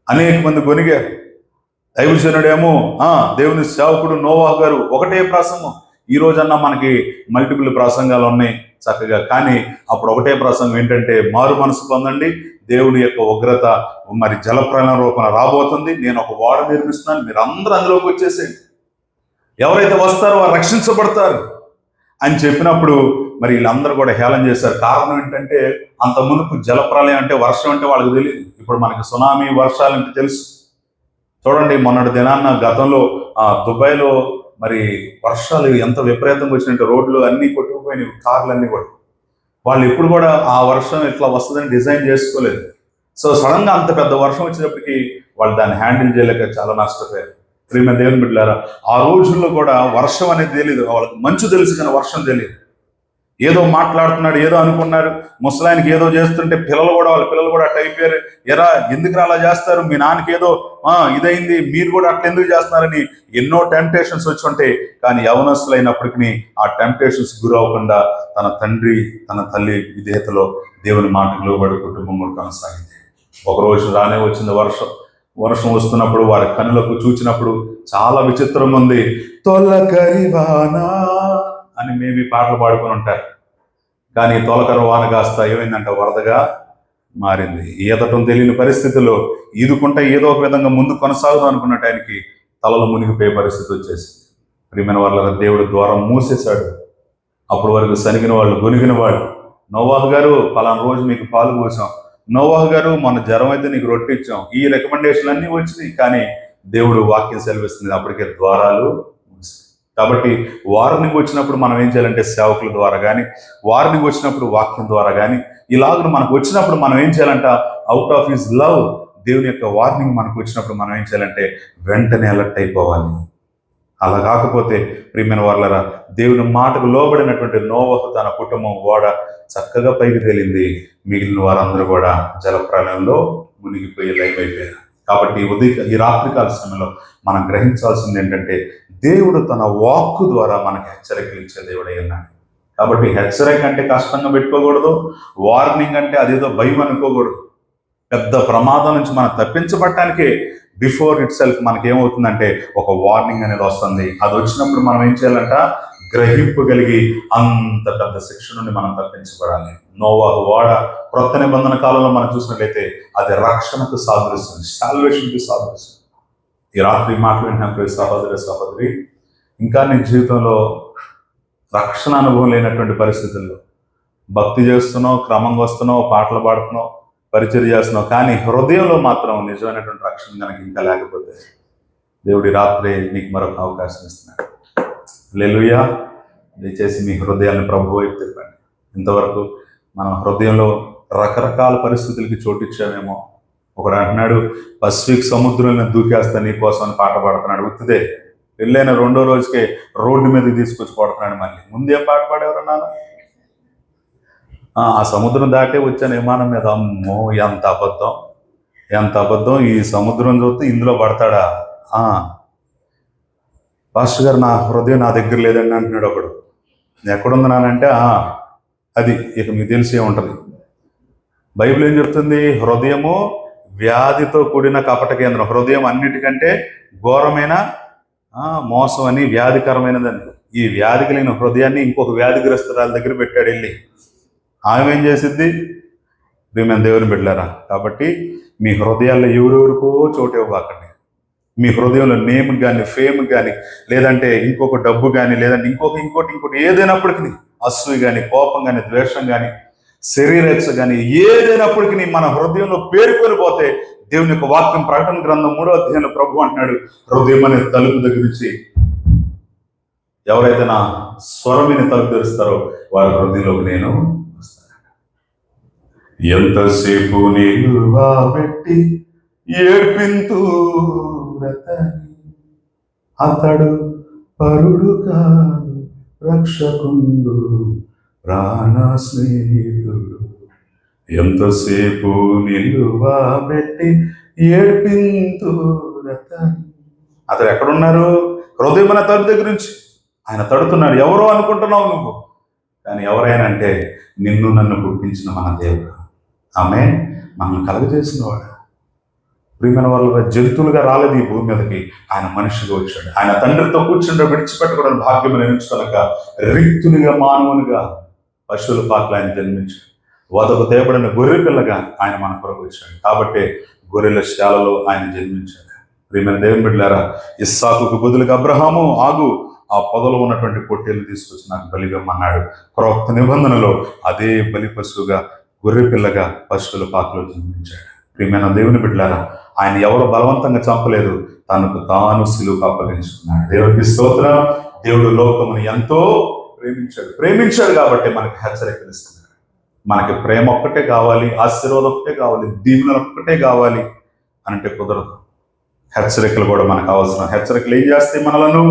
అనేక మంది గొనిగారు. దైవజనుడేమో దేవుని సేవకుడు నోవాహు గారు ఒకటే ప్రసంగం. ఈ రోజన్నా మనకి మల్టిపుల్ ప్రసంగాలు ఉన్నాయి చక్కగా, కానీ అప్పుడు ఒకటే ప్రసంగం ఏంటంటే మారు మనసు పొందండి, దేవుడి యొక్క ఉగ్రత మరి జలప్రలయం రూపణ రాబోతుంది, నేను ఒక ఓడ నిర్మిస్తున్నాను, మీరు అందరూ అందులోకి వచ్చేసేయండి, ఎవరైతే వస్తారో వారు రక్షించబడతారు అని చెప్పినప్పుడు మరి వీళ్ళందరూ కూడా హేళన చేశారు. కారణం ఏంటంటే అంత మునుపు జలప్రలయం అంటే వర్షం అంటే వాళ్ళకి తెలియదు. ఇప్పుడు మనకి సునామీ వర్షాలు అంటే తెలుసు. చూడండి, మొన్నటి దినాన్న గతంలో దుబాయ్లో మరి వర్షాలు ఎంత విపరీతంగా వచ్చినట్టు రోడ్లు అన్నీ కొట్టుకుపోయినాయి, కార్లు అన్నీ కూడా. వాళ్ళు ఎప్పుడు కూడా ఆ వర్షం ఇట్లా వస్తుందని డిజైన్ చేసుకోలేదు. సో సడన్ గా అంత పెద్ద వర్షం వచ్చినప్పటికీ వాళ్ళు దాన్ని హ్యాండిల్ చేయలేక చాలా నష్టపోయారు. ప్రియమైన దేవుని బిడ్డలారా, ఆ రోజుల్లో కూడా వర్షం అనేది తెలియదు, వాళ్ళకి మంచు తెలుసు కానీ వర్షం తెలియదు. ఏదో మాట్లాడుతున్నాడు, ఏదో అనుకున్నారు, ముసలాయనికి ఏదో చేస్తుంటే వాళ్ళ పిల్లలు కూడా అట్లా అయిపోయారు. ఎరా ఎందుకు అలా చేస్తారు, మీ నాన్నకి ఏదో ఇదైంది, మీరు కూడా అట్లా ఎందుకు చేస్తున్నారని ఎన్నో టెంప్టేషన్స్ వచ్చి ఉంటాయి. కానీ యవనస్తులు అయినప్పటికీ ఆ టెంప్టేషన్స్ గురవకుండా తన తండ్రి తన తల్లి విధేయతలో దేవుని మాటకు లోబడి కుటుంబం కూడా కొనసాగింది. ఒకరోజు రానే వచ్చింది వర్షం వస్తున్నప్పుడు వారి కనులకు చూచినప్పుడు చాలా విచిత్రం ఉంది. తొలకరివానా అని మేబీ పాటలు పాడుకుని ఉంటారు, కానీ తొలకరి వాన కాస్త ఏమైందంటే వరదగా మారింది. ఈదటం తెలియని పరిస్థితుల్లో ఈదుకుంటే ఏదో ఒక విధంగా ముందు కొనసాగుదాం అనుకున్న టైంకి తలలో మునిగిపోయే పరిస్థితి వచ్చేసి ప్రియమైన వాళ్ళ దేవుడు ద్వారం మూసేశాడు. అప్పటి వరకు సనిగిన వాళ్ళు గొనిగిన వాళ్ళు, నోవాహు గారు పలానా రోజు మీకు పాలు పోసాం, నోవాహు గారు మన జ్వరం అయితే నీకు రొట్టె ఇచ్చాం, ఈ రికమెండేషన్లు అన్నీ వచ్చినాయి. కానీ దేవుడు వాక్యం సెలవిస్తుంది అప్పటికే ద్వారాలు. కాబట్టి వార్నింగ్ వచ్చినప్పుడు మనం ఏం చేయాలంటే సేవకుల ద్వారా కానీ, వార్నింగ్ వచ్చినప్పుడు వాక్యం ద్వారా కానీ, ఇలాగ మనకు వచ్చినప్పుడు మనం ఏం చేయాలంట, అవుట్ ఆఫ్ హిస్ లవ్ దేవుని యొక్క వార్నింగ్ మనకు వచ్చినప్పుడు మనం ఏం చేయాలంటే వెంటనే అలర్ట్ అయిపోవాలి. అలా కాకపోతే ప్రియమైన వాళ్ళరా, దేవుని మాటకు లోబడినటువంటి నోవహు తన కుటుంబం ఓడ చక్కగా పైకి తేలింది, మిగిలిన వారందరూ కూడా జలప్రలయంలో మునిగిపోయి లైవ్ అయిపోయారు. కాబట్టి ఈ రాత్రికాల సమయంలో మనం గ్రహించాల్సింది ఏంటంటే దేవుడు తన వాక్కు ద్వారా మనకి హెచ్చరికలు ఇచ్చే దేవుడై ఉన్నాడు. కాబట్టి హెచ్చరిక అంటే కష్టంగా పెట్టుకోకూడదు, వార్నింగ్ అంటే అదేదో భయం అనుకోకూడదు. పెద్ద ప్రమాదం నుంచి మనం తప్పించబడటానికే బిఫోర్ ఇట్ సెల్ఫ్ మనకేమవుతుందంటే ఒక వార్నింగ్ అనేది వస్తుంది. అది వచ్చినప్పుడు మనం ఏం చేయాలంట, గ్రహింపు కలిగి అంత పెద్ద శిక్ష నుండి మనం తప్పించబడాలి. నోవాహు ఓడ క్రొత్త నిబంధన కాలంలో మనం చూసినట్లయితే అది రక్షణకు సాదృశ్యం, సాల్వేషన్కి సాదృశ్యం. ఈ రాత్రి మాట్లాడినప్పుడు సహోదరి ఇంకా నీ జీవితంలో రక్షణ అనుభవం లేనటువంటి పరిస్థితుల్లో భక్తి చేస్తున్నావు, క్రమంగా వస్తున్నావు, పాటలు పాడుతున్నావు, పరిచయం చేస్తున్నావు, కానీ హృదయంలో మాత్రం నిజమైనటువంటి రక్షణ కనుక ఇంకా లేకపోతే దేవుడి రాత్రి నీకు మరొక అవకాశం ఇస్తున్నాడు. హల్లెలూయా. దయచేసి మీ హృదయాన్ని ప్రభు వైపు తిప్పండి. ఇంతవరకు మన హృదయంలో రకరకాల పరిస్థితులకి చోటిచ్చామేమో. ఒకడు అంటున్నాడు, పసిఫిక్ సముద్రంలో దూకేస్తా నీ కోసం అని పాట పాడుతున్నాడు. ఉత్తిదే పెళ్ళైన 2వ రోజుకే రోడ్డు మీదకి తీసుకొచ్చి పాడుతున్నాడు. మళ్ళీ ముందేం పాట పాడేవారు నాన్న? ఆ సముద్రం దాటే వచ్చాను విమానం మీద. అమ్మో ఎంత అబద్ధం, ఎంత అబద్ధం. ఈ సముద్రం చూస్తే ఇందులో పడతాడా? పాస్టర్ గారు నా హృదయం నా దగ్గర లేదండి అంటున్నాడు ఒకడు. ఎక్కడుంది నానంటే అది ఇక మీకు తెలిసే ఉంటుంది. బైబిల్ ఏం చెప్తుంది? హృదయము వ్యాధితో కూడిన కపట కేంద్రం. హృదయం అన్నిటికంటే ఘోరమైన మోసం అని, వ్యాధికరమైనదని. ఈ వ్యాధి కలిగిన హృదయాన్ని ఇంకొక వ్యాధిగ్రస్తురాల దగ్గర పెట్టాడు వెళ్ళి. ఆమె ఏం చేసిద్ది? ప్రియమైన దేవుని బిడ్డలారా, కాబట్టి మీ హృదయాల్లో ఎవరెవరికో చోటు ఇవ్వకండి. మీ హృదయంలో నేమ్ కానీ, ఫేమ్ కానీ, లేదంటే ఇంకొక డబ్బు కానీ, లేదంటే ఇంకోటి ఏదైనప్పటికీ, అసూయ కానీ, కోపం కానీ, ద్వేషం కానీ, శరీరేచ్ఛ కానీ, ఏదైనప్పటికీ మన హృదయంలో పేరుకొని పోతే దేవుని యొక్క వాక్యం ప్రకటన గ్రంథం 3వ అధ్యాయంలో ప్రభు అంటున్నాడు, హృదయం అనే తలుపు దగ్గర నుంచి ఎవరైతే నా స్వరమిని తలుపు తెరుస్తారో వారి హృదయంలోకి నేను వస్తాను. ఎంతసేపు నిలువబెట్టి ఏడ్పింతు అతడు పరుడు కాదు రక్షకుండు ప్రాణ స్నేహితుడు. ఎంతసేపు నిలువబెట్టి ఏడ్పింతు అతడు ఎక్కడున్నారు? హృదయం అనే తలుపు దగ్గర నుంచి ఆయన తడుతున్నాడు. ఎవరో అనుకుంటున్నావు నువ్వు, కానీ ఎవరైనా అంటే నిన్ను నన్ను పుట్టించిన మన దేవుడు. ఆమె మనల్ని కలుగజేసిన వాడు. ప్రియమైన వాళ్ళ జంతువులుగా రాలేదు ఈ భూమి మీదకి, ఆయన మనిషిగా వచ్చాడు. ఆయన తండ్రితో కూర్చుంటే విడిచిపెట్టుకోవడానికి భాగ్యం నిర్మించుకోలేక రిక్తునిగా మానవునిగా పశువుల పాకలు ఆయన జన్మించాడు. వదకు తేబడిన గొర్రె పిల్లగా ఆయన మన కొరకు వచ్చాడు. కాబట్టి గొర్రెల శాలలో ఆయన జన్మించాడు. ప్రియమైన దేవుని బిడ్డలారా, ఇస్సాకుకు బదులుగా అబ్రహాము ఆ పొదలో ఉన్నటువంటి పొట్టేలు తీసుకొచ్చి నాకు బలిగమ్మన్నాడు. క్రొత్త నిబంధనలో అదే బలి పశువుగా గొర్రె పిల్లగా పశువుల పాకలో జన్మించాడు. ప్రియమైన దేవుని బిడ్డలారా, ఆయన ఎవరు బలవంతంగా చంపలేదు, తనకు తాను సిలువకు అప్పగించుకున్నాడు. దేవుడికి స్తోత్రం. దేవుడు లోకమును ఎంతో ప్రేమించాడు కాబట్టి మనకి హెచ్చరికలు ఇస్తున్నాడు. మనకి ప్రేమ ఒక్కటే కావాలి, ఆశీర్వాదం ఒక్కటే కావాలి, దీవెనలు ఒక్కటే కావాలి అంటే కుదరదు. హెచ్చరికలు కూడా మనకు అవసరం. హెచ్చరికలు ఏం చేస్తాయి? మనలను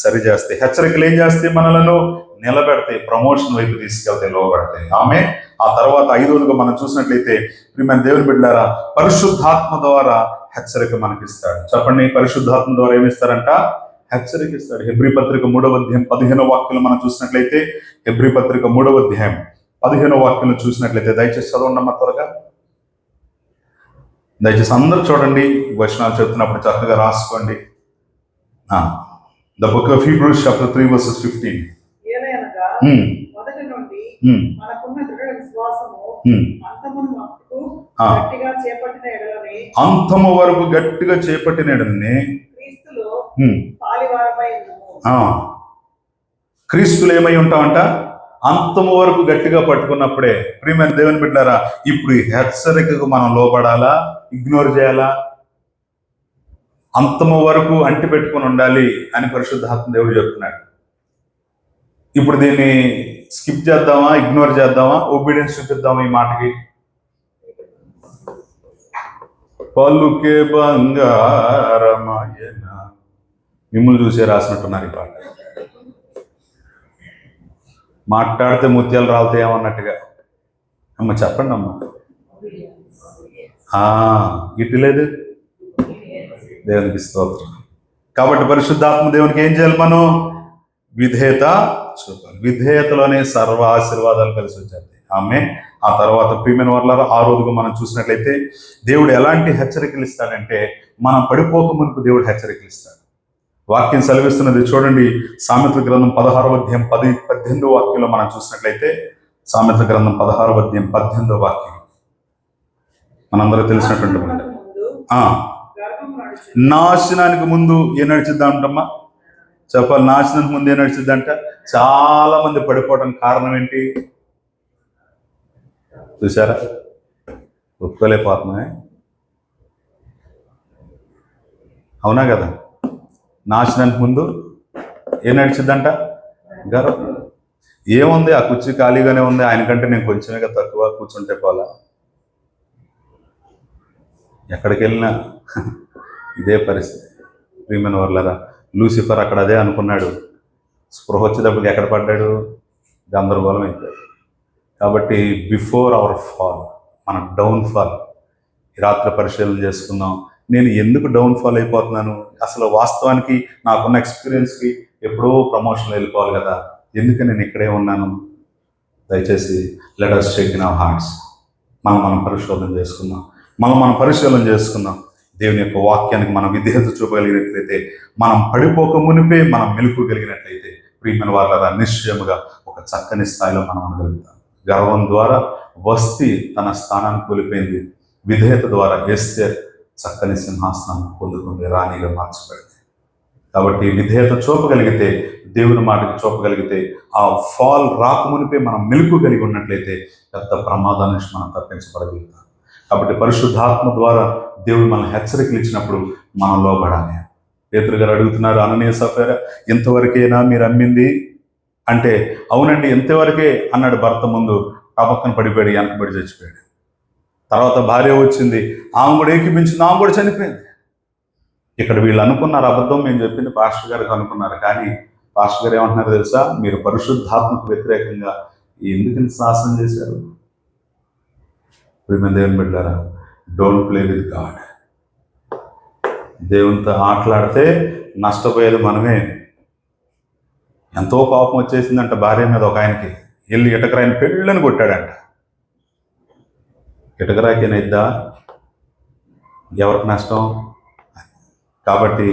సరి చేస్తాయి. హెచ్చరికలు ఏం చేస్తాయి? మనలను నిలబెడతాయి, ప్రమోషన్ వైపు తీసుకెళ్తాయి, లోబడతాయి. ఆమె ఆ తర్వాత 5వదిగా మనం చూసినట్లయితే ప్రియమైన దేవుని బిడ్డలారా, పరిశుద్ధాత్మ ద్వారా హెచ్చరిక మనకిస్తాడు. చెప్పండి, పరిశుద్ధాత్మ ద్వారా ఏమిస్తారంట? హెచ్చరిక ఇస్తాడు. హెబ్రీ పత్రిక 3వ అధ్యాయం 15వ వాక్యం మనం చూసినట్లయితే, హెబ్రీ పత్రిక 3వ అధ్యాయం 15వ వాక్యం చూసినట్లయితే, దయచేసి చదవండి త్వరగా. దయచేసి అందరూ చూడండి, వచనాలు చెప్తున్నప్పుడు చక్కగా రాసుకోండి. The book of Hebrews chapter 3 verses 15. ఏలయనగా మొదటి నుండి మనకున్న దృఢ విశ్వాసము అంతము వరకు గట్టిగా చేపట్టిన ఎడలని క్రీస్తులో పాలివారమై ఉన్నాము. క్రీస్తులు ఏమై ఉంటామంట? అంతము వరకు గట్టిగా పట్టుకున్నప్పుడే. ప్రియమైన దేవుని బిడ్డలారా, ఇప్పుడు ఈ హెచ్చరికకు మనం లోపడాలా, ఇగ్నోర్ చేయాలా? అంతము వరకు అంటి పెట్టుకుని ఉండాలి అని పరిశుద్ధాత్మ దేవుడు చెప్తున్నాడు. ఇప్పుడు దీన్ని స్కిప్ చేద్దామా, ఇగ్నోర్ చేద్దామా, ఒబీడియన్స్ చూపిద్దామా ఈ మాటకి? పలుకే బంగారమాయన, మిమ్మల్ని చూసే రాసినట్టున్నారు ఈ పాట. మాట్లాడితే ముత్యాలు రాలుతాయేమన్నట్టుగా. అమ్మ చెప్పండి అమ్మ. ఇటు లేదు. దేవునికి స్తోత్రం. కాబట్టి పరిశుద్ధాత్మ దేవునికి ఏం చేయాలి? మనం విధేయత చూపాలి. విధేయతలోనే సర్వ ఆశీర్వాదాలు కలిసి వచ్చాయి. ఆమె ఆ తర్వాత ప్రియమైన వాళ్ళ 6వదిగా మనం చూసినట్లయితే దేవుడు ఎలాంటి హెచ్చరికలు ఇస్తాడంటే, మనం పడిపోక మునుపు దేవుడు హెచ్చరికలు ఇస్తాడు. వాక్యం సెలవిస్తున్నది చూడండి. సామెతల గ్రంథం 16వ అధ్యాయం 18వ వాక్యంలో మనం చూసినట్లయితే, సామెతల గ్రంథం 16వ అధ్యాయం 18వ వాక్యం మనందరూ తెలిసినటువంటి నాశనానికి ముందు ఏ నడిచిద్దామంటమ్మా? చెప్పాలి. నాశనానికి ముందు ఏ నడిచిద్దంట? చాలా మంది పడిపోవడానికి కారణం ఏంటి చూసారా? ఒప్పుకోలేకపోతున్నామే. అవునా కదా? నాశనానికి ముందు ఏం నడిచిద్దంట? గర్వం. ఏముంది, ఆ కుర్చీ ఖాళీగానే ఉంది, ఆయనకంటే నేను కొంచెమే తక్కువ, కూర్చుంటే పోలా. ఎక్కడికి వెళ్ళినా ఇదే పరిస్థితి. ప్రియమైన వాళ్ళరా, లూసిఫర్ అక్కడ అదే అనుకున్నాడు. స్పృహ వచ్చేటప్పటికి ఎక్కడ పడ్డాడు? గందరగోళం అయిపోయాడు. కాబట్టి బిఫోర్ అవర్ ఫాల్, మన డౌన్ఫాల్ ఈ రాత్రి పరిశీలన చేసుకుందాం. నేను ఎందుకు డౌన్ఫాల్ అయిపోతున్నాను? అసలు వాస్తవానికి నాకున్న ఎక్స్పీరియన్స్కి ఎప్పుడో ప్రమోషన్లో వెళ్ళిపోవాలి కదా, ఎందుకు నేను ఇక్కడే ఉన్నాను? దయచేసి let us check in our hearts. మనం పరిశోధన చేసుకుందాం. మనం పరిశీలన చేసుకుందాం. దేవుని యొక్క వాక్యానికి మనం విధేయత చూపగలిగినట్లయితే, మనం పడిపోక మునిపే మనం మెలుకోగలిగినట్లయితే, ప్రియమైన వాళ్ళ నిశ్చయముగా ఒక చక్కని స్థాయిలో మనం ఉండగలుగుతాం. గర్వం ద్వారా వస్తి తన స్థానాన్ని కోల్పోయింది. విధేయత ద్వారా ఎస్తేర్ చక్కని సింహాసనం పొందుకుంది, రాణిగా మార్చబడింది. కాబట్టి విధేయత చూపగలిగితే, దేవుని మాటకి చూపగలిగితే, ఆ ఫాల్ రాకమునిపే మనం మెలుకోగలిగి ఉన్నట్లయితే పెద్ద ప్రమాదాల నుంచి మనం తప్పించబడగలుగుతాం. కాబట్టి పరిశుద్ధాత్మ ద్వారా దేవుడు మనల్ని హెచ్చరికలు ఇచ్చినప్పుడు మనం లోబడాలి. పేతురు గారు అడుగుతున్నారు, అననీయ సఫీరా, ఇంతవరకేనా మీరు అమ్మింది అంటే, అవునండి ఇంతవరకే అన్నాడు. భర్త ముందు పక్కన పడిపోయాడు, వెనకబడి చచ్చిపోయాడు. తర్వాత భార్య వచ్చింది, ఆమె కూడా ఏకీపించింది, ఆమె కూడా చనిపోయింది. ఇక్కడ వీళ్ళు అనుకున్నారు అబద్ధం మేము చెప్పింది పాస్టర్ గారికి అనుకున్నారు. కానీ పాస్టర్ గారు ఏమంటున్నారు తెలుసా? మీరు పరిశుద్ధాత్మకు వ్యతిరేకంగా ఎందుకు ఇంత నాశనం చేశారు? ప్రియమైన దేవుని బిడ్డలారా, డోంట్ ప్లే విత్ గాడ్. దేవునితో ఆటలాడితే నష్టపోయేది మనమే. ఎంతో కోపం వచ్చేసిందంట భార్య మీద ఒక ఆయనకి. వెళ్ళి ఇటకరాయిని పెళ్ళని కొట్టాడంట. ఇటకరాయికేనైద్దా? ఎవరికి నష్టం? కాబట్టి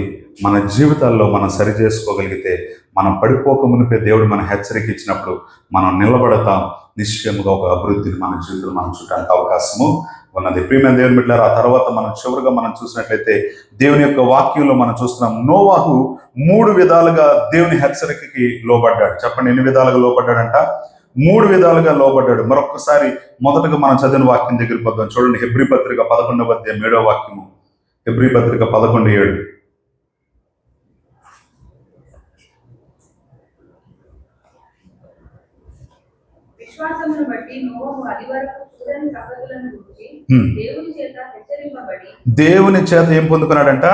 మన జీవితాల్లో మనం సరి చేసుకోగలిగితే, మనం పడిపోక మునిపే దేవుడు మన హెచ్చరిక ఇచ్చినప్పుడు మనం నిలబడతాం. నిశ్చయముగా ఒక అభివృద్ధిని మన జీవితంలో మనం చూడడానికి అవకాశము ఉన్నది. ప్రియమైన దేవుని బిడ్డలారా, ఆ తర్వాత మనం చివరిగా మనం చూసినట్లయితే దేవుని యొక్క వాక్యంలో మనం చూస్తున్నాం, నోవాహు 3 విధాలుగా దేవుని హెచ్చరికకి లోబడ్డాడు. చెప్పండి, ఎన్ని విధాలుగా లోబడ్డాడంట? 3 విధాలుగా లోబడ్డాడు. మరొకసారి మొదటగా మనం చదివిన వాక్యం దగ్గరికి వద్దాం. చూడండి, హెబ్రీ పత్రిక 11వ అధ్యాయం 7వ వాక్యము. హెబ్రీ పత్రిక 11:7. విశ్వాసమును బట్టి నోవహు అదివరకు చూడని సంగతులను గురించి దేవుని చేత హెచ్చరింపబడి, దేవుని చేత ఏం పొందుకున్నాడంట?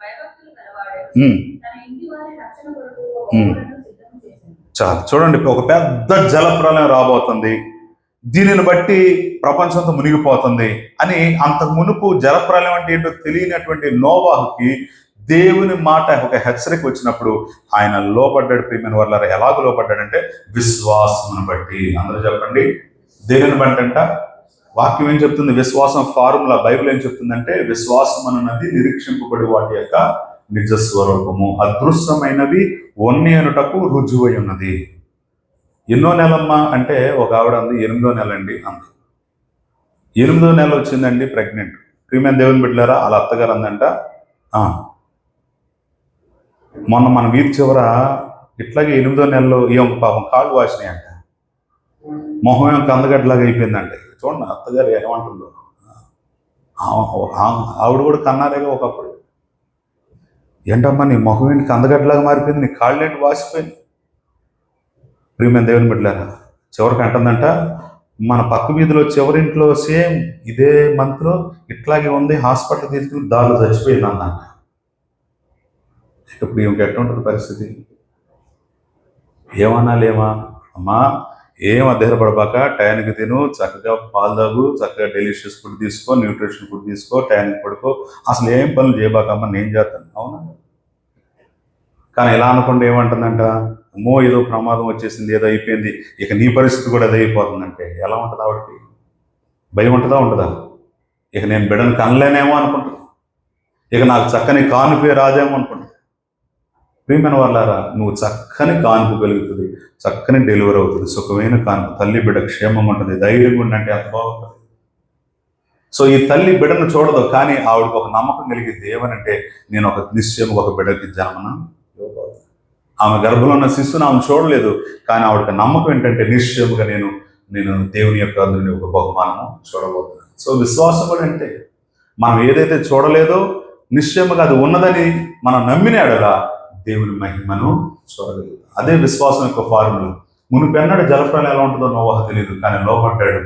భయభక్తులు కలవాడు, తన ఇంటి వారి రక్షణ కొరకు ఓడను సిద్ధం చేశాడు. చాలు, చూడండి, ఒక పెద్ద జలప్రలయం రాబోతుంది, దీనిని బట్టి ప్రపంచంతో మునిగిపోతుంది అని అంతకు మునుపు జలప్రలయం అంటే ఏంటో తెలియనటువంటి నోవాహుకి దేవుని మాట ఒక హెచ్చరిక వచ్చినప్పుడు ఆయన లోపడ్డాడు. ప్రియమైన వాళ్ళారా, ఎలాగ లోపడ్డాడంటే విశ్వాసమును బట్టి. అందరూ చెప్పండి, దేనిని బట్టి అంట? వాక్యం ఏం చెప్తుంది? విశ్వాసం ఫార్ములా బైబిల్ ఏం చెప్తుందంటే, విశ్వాసం అన్నది నిరీక్షింపబడి వాటి యొక్క నిజ స్వరూపము, అదృశ్యమైనవి ఒన్ని అనుటకు రుజువై ఉన్నది. ఎన్నో నెలమ్మా అంటే ఒక ఆవిడ అంది 8వ నెల అండి అంది. 8వ నెల వచ్చిందండి, ప్రెగ్నెంట్. ప్రియమైన దేవుని బిడ్డలారా, వాళ్ళ అత్తగారు అందంట, మొన్న మన వీధి చివర ఇట్లాగే 8వ నెలలో ఏం పాపం కాళ్ళు వాసినాయి అంట, మొహం ఏం కందగడ్డలాగా అయిపోయిందంటే. చూడండి అత్తగారు ఏమంటుందో. ఆవిడ కూడా కన్నారేగా ఒకప్పుడు. ఏంటమ్మా నీ మొహం ఏంటి కందగడ్డలాగా మారిపోయింది, నీ కాళ్ళు ఏంటి వాసిపోయింది? ప్రియమైన దేవుని బిడ్డలారా, చివరికి అంటుందంట, మన పక్క వీధిలో చివరింట్లో సేమ్ ఇదే మంత్లో ఇట్లాగే ఉంది, హాస్పిటల్ తీసుకుని దారిలో చచ్చిపోయింది అన్నంట. ఇప్పుడు ఇంక ఎట్లా ఉంటుంది పరిస్థితి? ఏమనాలేమా? అమ్మా ఏం అధైర్యపడబాక, టైంకి తిను, చక్కగా పాలు తాగు, చక్కగా డెలిషియస్ ఫుడ్ తీసుకో, న్యూట్రిషన్ ఫుడ్ తీసుకో, టైంకి పడుకో, అసలు ఏం పనులు చేయబాకమ్మా, నేను చేస్తాను. అవునా? కానీ ఇలా అనుకుంటే ఏమంటుందంట, అమ్మో ఏదో ప్రమాదం వచ్చేసింది, ఏదో అయిపోయింది, ఇక నీ పరిస్థితి కూడా అదే అయిపోతుందంటే ఎలా ఉంటుంది ఆవిడకి? భయం ఉంటుందా ఉండదా? ఇక నేను బిడ్డను కనలేనేమో అనుకుంటుంది, ఇక నాకు చక్కని కానుపే రాదేమో అనుకుంటుంది. ప్రియమైన వాళ్ళారా, నువ్వు చక్కని కానుపు కలుగుతుంది, చక్కని డెలివరీ అవుతుంది, సుఖమైన కానుపు, తల్లి బిడ్డ క్షేమం ఉంటుంది, ధైర్యంగా ఉండంటే అంత బాగుంటుంది. సో ఈ తల్లి బిడ్డను చూడదు, కానీ ఆవిడకు ఒక నమ్మకం కలిగింది. ఏమనంటే, నేను ఒక నిశ్చయం ఒక బిడ్డకి జన్మన ఇవ్వబోతున్నాను. ఆమె గర్భంలో ఉన్న శిశువుని ఆమె చూడలేదు, కానీ ఆవిడకి నమ్మకం ఏంటంటే, నిశ్చయముగా నేను నేను దేవుని యొక్క అందుని ఒక బహుమానము చూడబోతున్నాను. సో విశ్వాసం కూడా అంటే మనం ఏదైతే చూడలేదో నిశ్చయముగా అది ఉన్నదని మనం నమ్మిన ఎడల దేవుని మహిమను చూడగలుగుతాం. అదే విశ్వాసం యొక్క ఫార్ములా. మునిపెన్నడు జలప్రాణం ఎలా ఉంటుందో నోవహు తెలియదు, కానీ లోపడ్డాడు.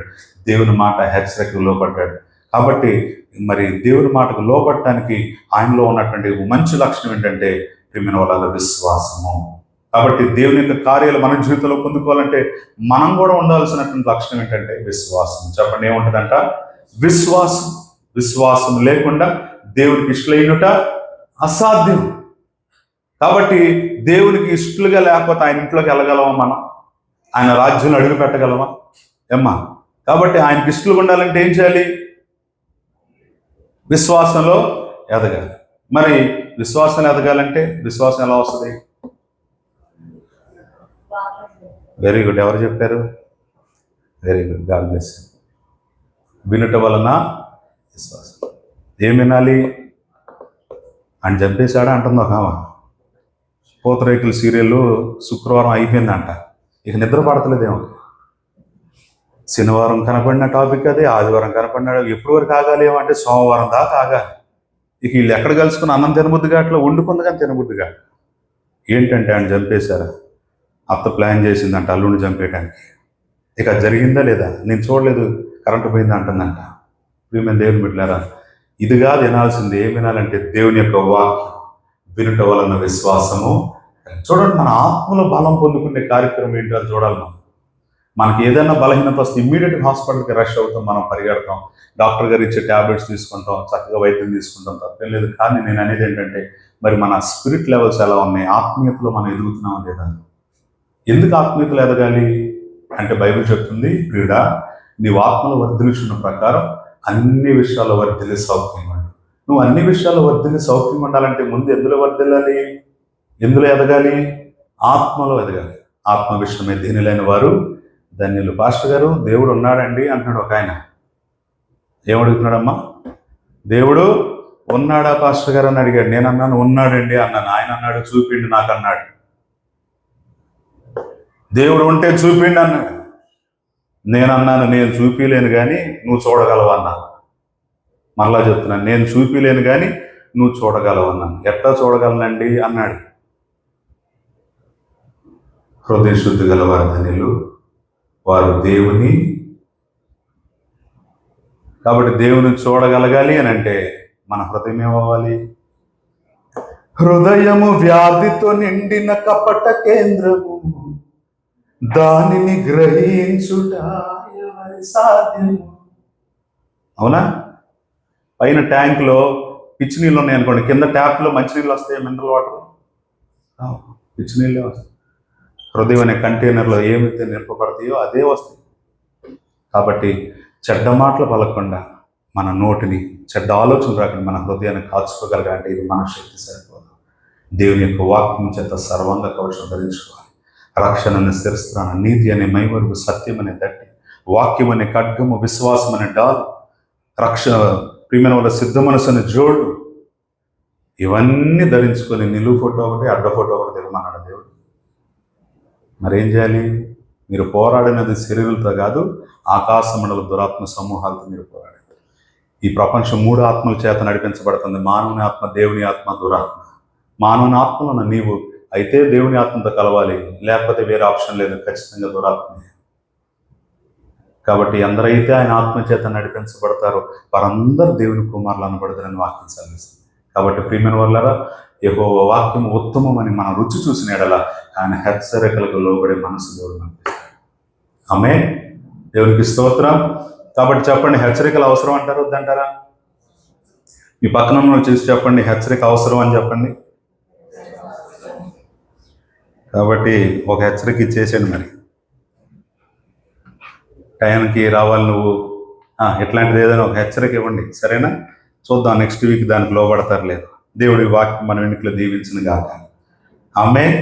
దేవుని మాట హెచ్చరికకు లోపడ్డాడు. కాబట్టి మరి దేవుని మాటకు లోపడటానికి ఆయనలో ఉన్నటువంటి మంచి లక్షణం ఏంటంటే ప్రియమైన వాళ్ళ విశ్వాసము. కాబట్టి దేవుని యొక్క కార్యాలు మన జీవితంలో పొందుకోవాలంటే మనం కూడా ఉండాల్సినటువంటి లక్షణం ఏంటంటే విశ్వాసం. చెప్పండి, ఏముంటుందంట? విశ్వాసం. విశ్వాసం లేకుండా దేవునికి ఇష్టలైనట అసాధ్యం. కాబట్టి దేవునికి ఇష్టలుగా లేకపోతే ఆయన ఇంట్లోకి వెళ్ళగలమా? మనం ఆయన రాజ్యంలో అడుగు పెట్టగలమా? ఏమ్మా? కాబట్టి ఆయనకి ఇష్టలుగా ఉండాలంటే ఏం చేయాలి? విశ్వాసంలో ఎదగాలి. మరి విశ్వాసం ఎదగాలంటే విశ్వాసం ఎలా వస్తుంది? Very good. ఎవరు చెప్పారు? Very good. God bless you. వినుట వలన విశ్వాసం. ఏం వినాలి అని చంపేశాడా అంటుంది ఒక ఆమె. పూతరేకుల సీరియల్ శుక్రవారం అయిపోయిందంట, ఇక నిద్ర పడతలేదేమో. శనివారం కనపడిన టాపిక్ అదే, ఆదివారం కనపడినాడు. ఎప్పటి వరకు ఆగాలి ఏమంటే సోమవారం దాకా ఆగాలి. ఇక వీళ్ళు ఎక్కడ కలుసుకుని అన్నం తినబుద్దిగా అట్లా వండుకుంది కానీ తినబుద్దిగా. ఏంటంటే ఆయన చంపేశారా? అత్త ప్లాన్ చేసిందంట అల్లుడిని చంపేయడానికి. ఇక జరిగిందా లేదా? నేను చూడలేదు, కరెంటు పోయింది అంటుందంట. మేము దేవుని బిడ్డలారా, ఇది కాదు వినాల్సింది. ఏం వినాలంటే దేవుని యొక్క వాక్యం. వినుట వలన విశ్వాసము. చూడండి, మన ఆత్మలో బలం పొందుకునే కార్యక్రమం ఏంటో అది చూడాలి. మనకి ఏదైనా బలహీనత వస్తే ఇమ్మీడియట్గా హాస్పిటల్కి రష్ అవుతాం, మనం పరిగెడతాం, డాక్టర్ గారు ఇచ్చే ట్యాబ్లెట్స్ తీసుకుంటాం, చక్కగా వైద్యం తీసుకుంటాం, తప్పేం లేదు. కానీ నేను అనేది ఏంటంటే మరి మన స్పిరిట్ లెవెల్స్ ఎలా ఉన్నాయి? ఆత్మీయతలో మనం ఎదుగుతున్నాం లేదా? ఎందుకు ఆత్మీయతలు ఎదగాలి అంటే బైబిల్ చెప్తుంది, ప్రియుడా నీవు ఆత్మలో వర్ధిల్చున్న ప్రకారం అన్ని విషయాల్లో వర్ధిల్లి సౌఖ్యం ఉండాలి. నువ్వు అన్ని విషయాల్లో వర్ధిల్లి సౌఖ్యం ఉండాలంటే ముందు ఎందులో వర్ధిల్లాలి? ఎందులో ఎదగాలి? ఆత్మలో ఎదగాలి. ఆత్మ విషయమే దీనిలైన వారు ధన్యులు. పాస్టర్ గారు దేవుడు ఉన్నాడండి అంటున్నాడు ఒక ఆయన. ఏమడుగుతున్నాడమ్మా? దేవుడు ఉన్నాడా పాస్టర్ గారు అని అడిగాడు. నేను అన్నాను ఉన్నాడండి అన్నాను. ఆయన అన్నాడు చూపిండి నాకు అన్నాడు. దేవుడు ఉంటే చూపిండి అన్నాడు. నేను అన్నాను నేను చూపిలేను కానీ నువ్వు చూడగలవు అన్నాను. మరలా చెప్తున్నాను, నేను చూపిలేను కానీ నువ్వు చూడగలవు అన్నాను. ఎట్లా చూడగలనండి అన్నాడు. హృదయ శుద్ధి గలవారు ధన్యులు, వారు దేవుని. కాబట్టి దేవుని చూడగలగాలి అని అంటే మన హృదయం ఏమవ్వాలి? హృదయము వ్యాధితో నిండిన కపట కేంద్రము, దానిని గ్రహించుట ఎవరి సాధ్యము. అవునా? పైన ట్యాంక్లో పిచ్చి నీళ్ళు ఉన్నాయి అనుకోండి, కింద ట్యాప్లో మంచినీళ్ళు వస్తాయి, మినరల్ వాటర్, పిచ్చి నీళ్ళే వస్తాయి. హృదయం అనే కంటైనర్లో ఏమైతే నింపబడతాయో అదే వస్తాయి. కాబట్టి చెడ్డ మాటలు పలకకుండా మన నోటిని, చెడ్డ ఆలోచన రాకుండా మన హృదయాన్ని కాచుకోగలగాలంటే ఇది మన శక్తి సరిపోదు. దేవుని యొక్క వాక్యం చేత సర్వాంగ కవచం ధరించుకోవాలి. రక్షణ అనే శిరస్త్రాన, నీతి అనే మైమరుగు, సత్యం అనే దట్టి, వాక్యం అనే ఖడ్గము, విశ్వాసం అనే డాలు, రక్షణ ప్రియమైన వాళ్ళ సిద్ధ మనసు అనే జోడు, ఇవన్నీ ధరించుకొని నిలువు ఫోటో ఒకటి, అడ్డ ఫోటో ఒకటి తిరగమన్నాడు దేవుడు. మరేం చేయాలి? మీరు పోరాడినది శరీరులతో కాదు, ఆకాశ మండల దురాత్మ సమూహాలతో మీరు పోరాడారు. ఈ ప్రపంచం 3 ఆత్మల చేత నడిపించబడుతుంది. మానవుని ఆత్మ, దేవుని ఆత్మ, దురాత్మ. మానవుని ఆత్మలో నీవు అయితే దేవుని ఆత్మతో కలవాలి, లేకపోతే వేరే ఆప్షన్ లేదు, ఖచ్చితంగా దురాత్మే. కాబట్టి ఎందరైతే ఆయన ఆత్మ చేత నడిపించబడతారో వారందరూ దేవుని కుమారులు అనబడతారని వాక్యం సెలవిస్తుంది. కాబట్టి ప్రియమైన వాళ్ళారా, యెహోవా వాక్యం ఉత్తమమని మనం రుచి చూసిన ఎడల ఆయన హెచ్చరికలకు లోబడే మనసు దేవుడు మనకి. ఆమేన్. దేవునికి స్తోత్రం. కాబట్టి చెప్పండి, హెచ్చరికలు అవసరం అంటారు వద్దంటారా? మీ పక్కన చూసి చెప్పండి, హెచ్చరిక అవసరం అని చెప్పండి. కాబట్టి ఒక హెచ్చరిక ఇచ్చేసాడు. మరి టైంకి రావాలి నువ్వు, ఇట్లాంటిది ఏదైనా ఒక హెచ్చరిక ఇవ్వండి, సరేనా? చూద్దాం నెక్స్ట్ వీక్ దానికి లోబడతారు లేదు. దేవుడి వాక్యం మన వెనుకలో దీవించిన గాక. ఆమేన్.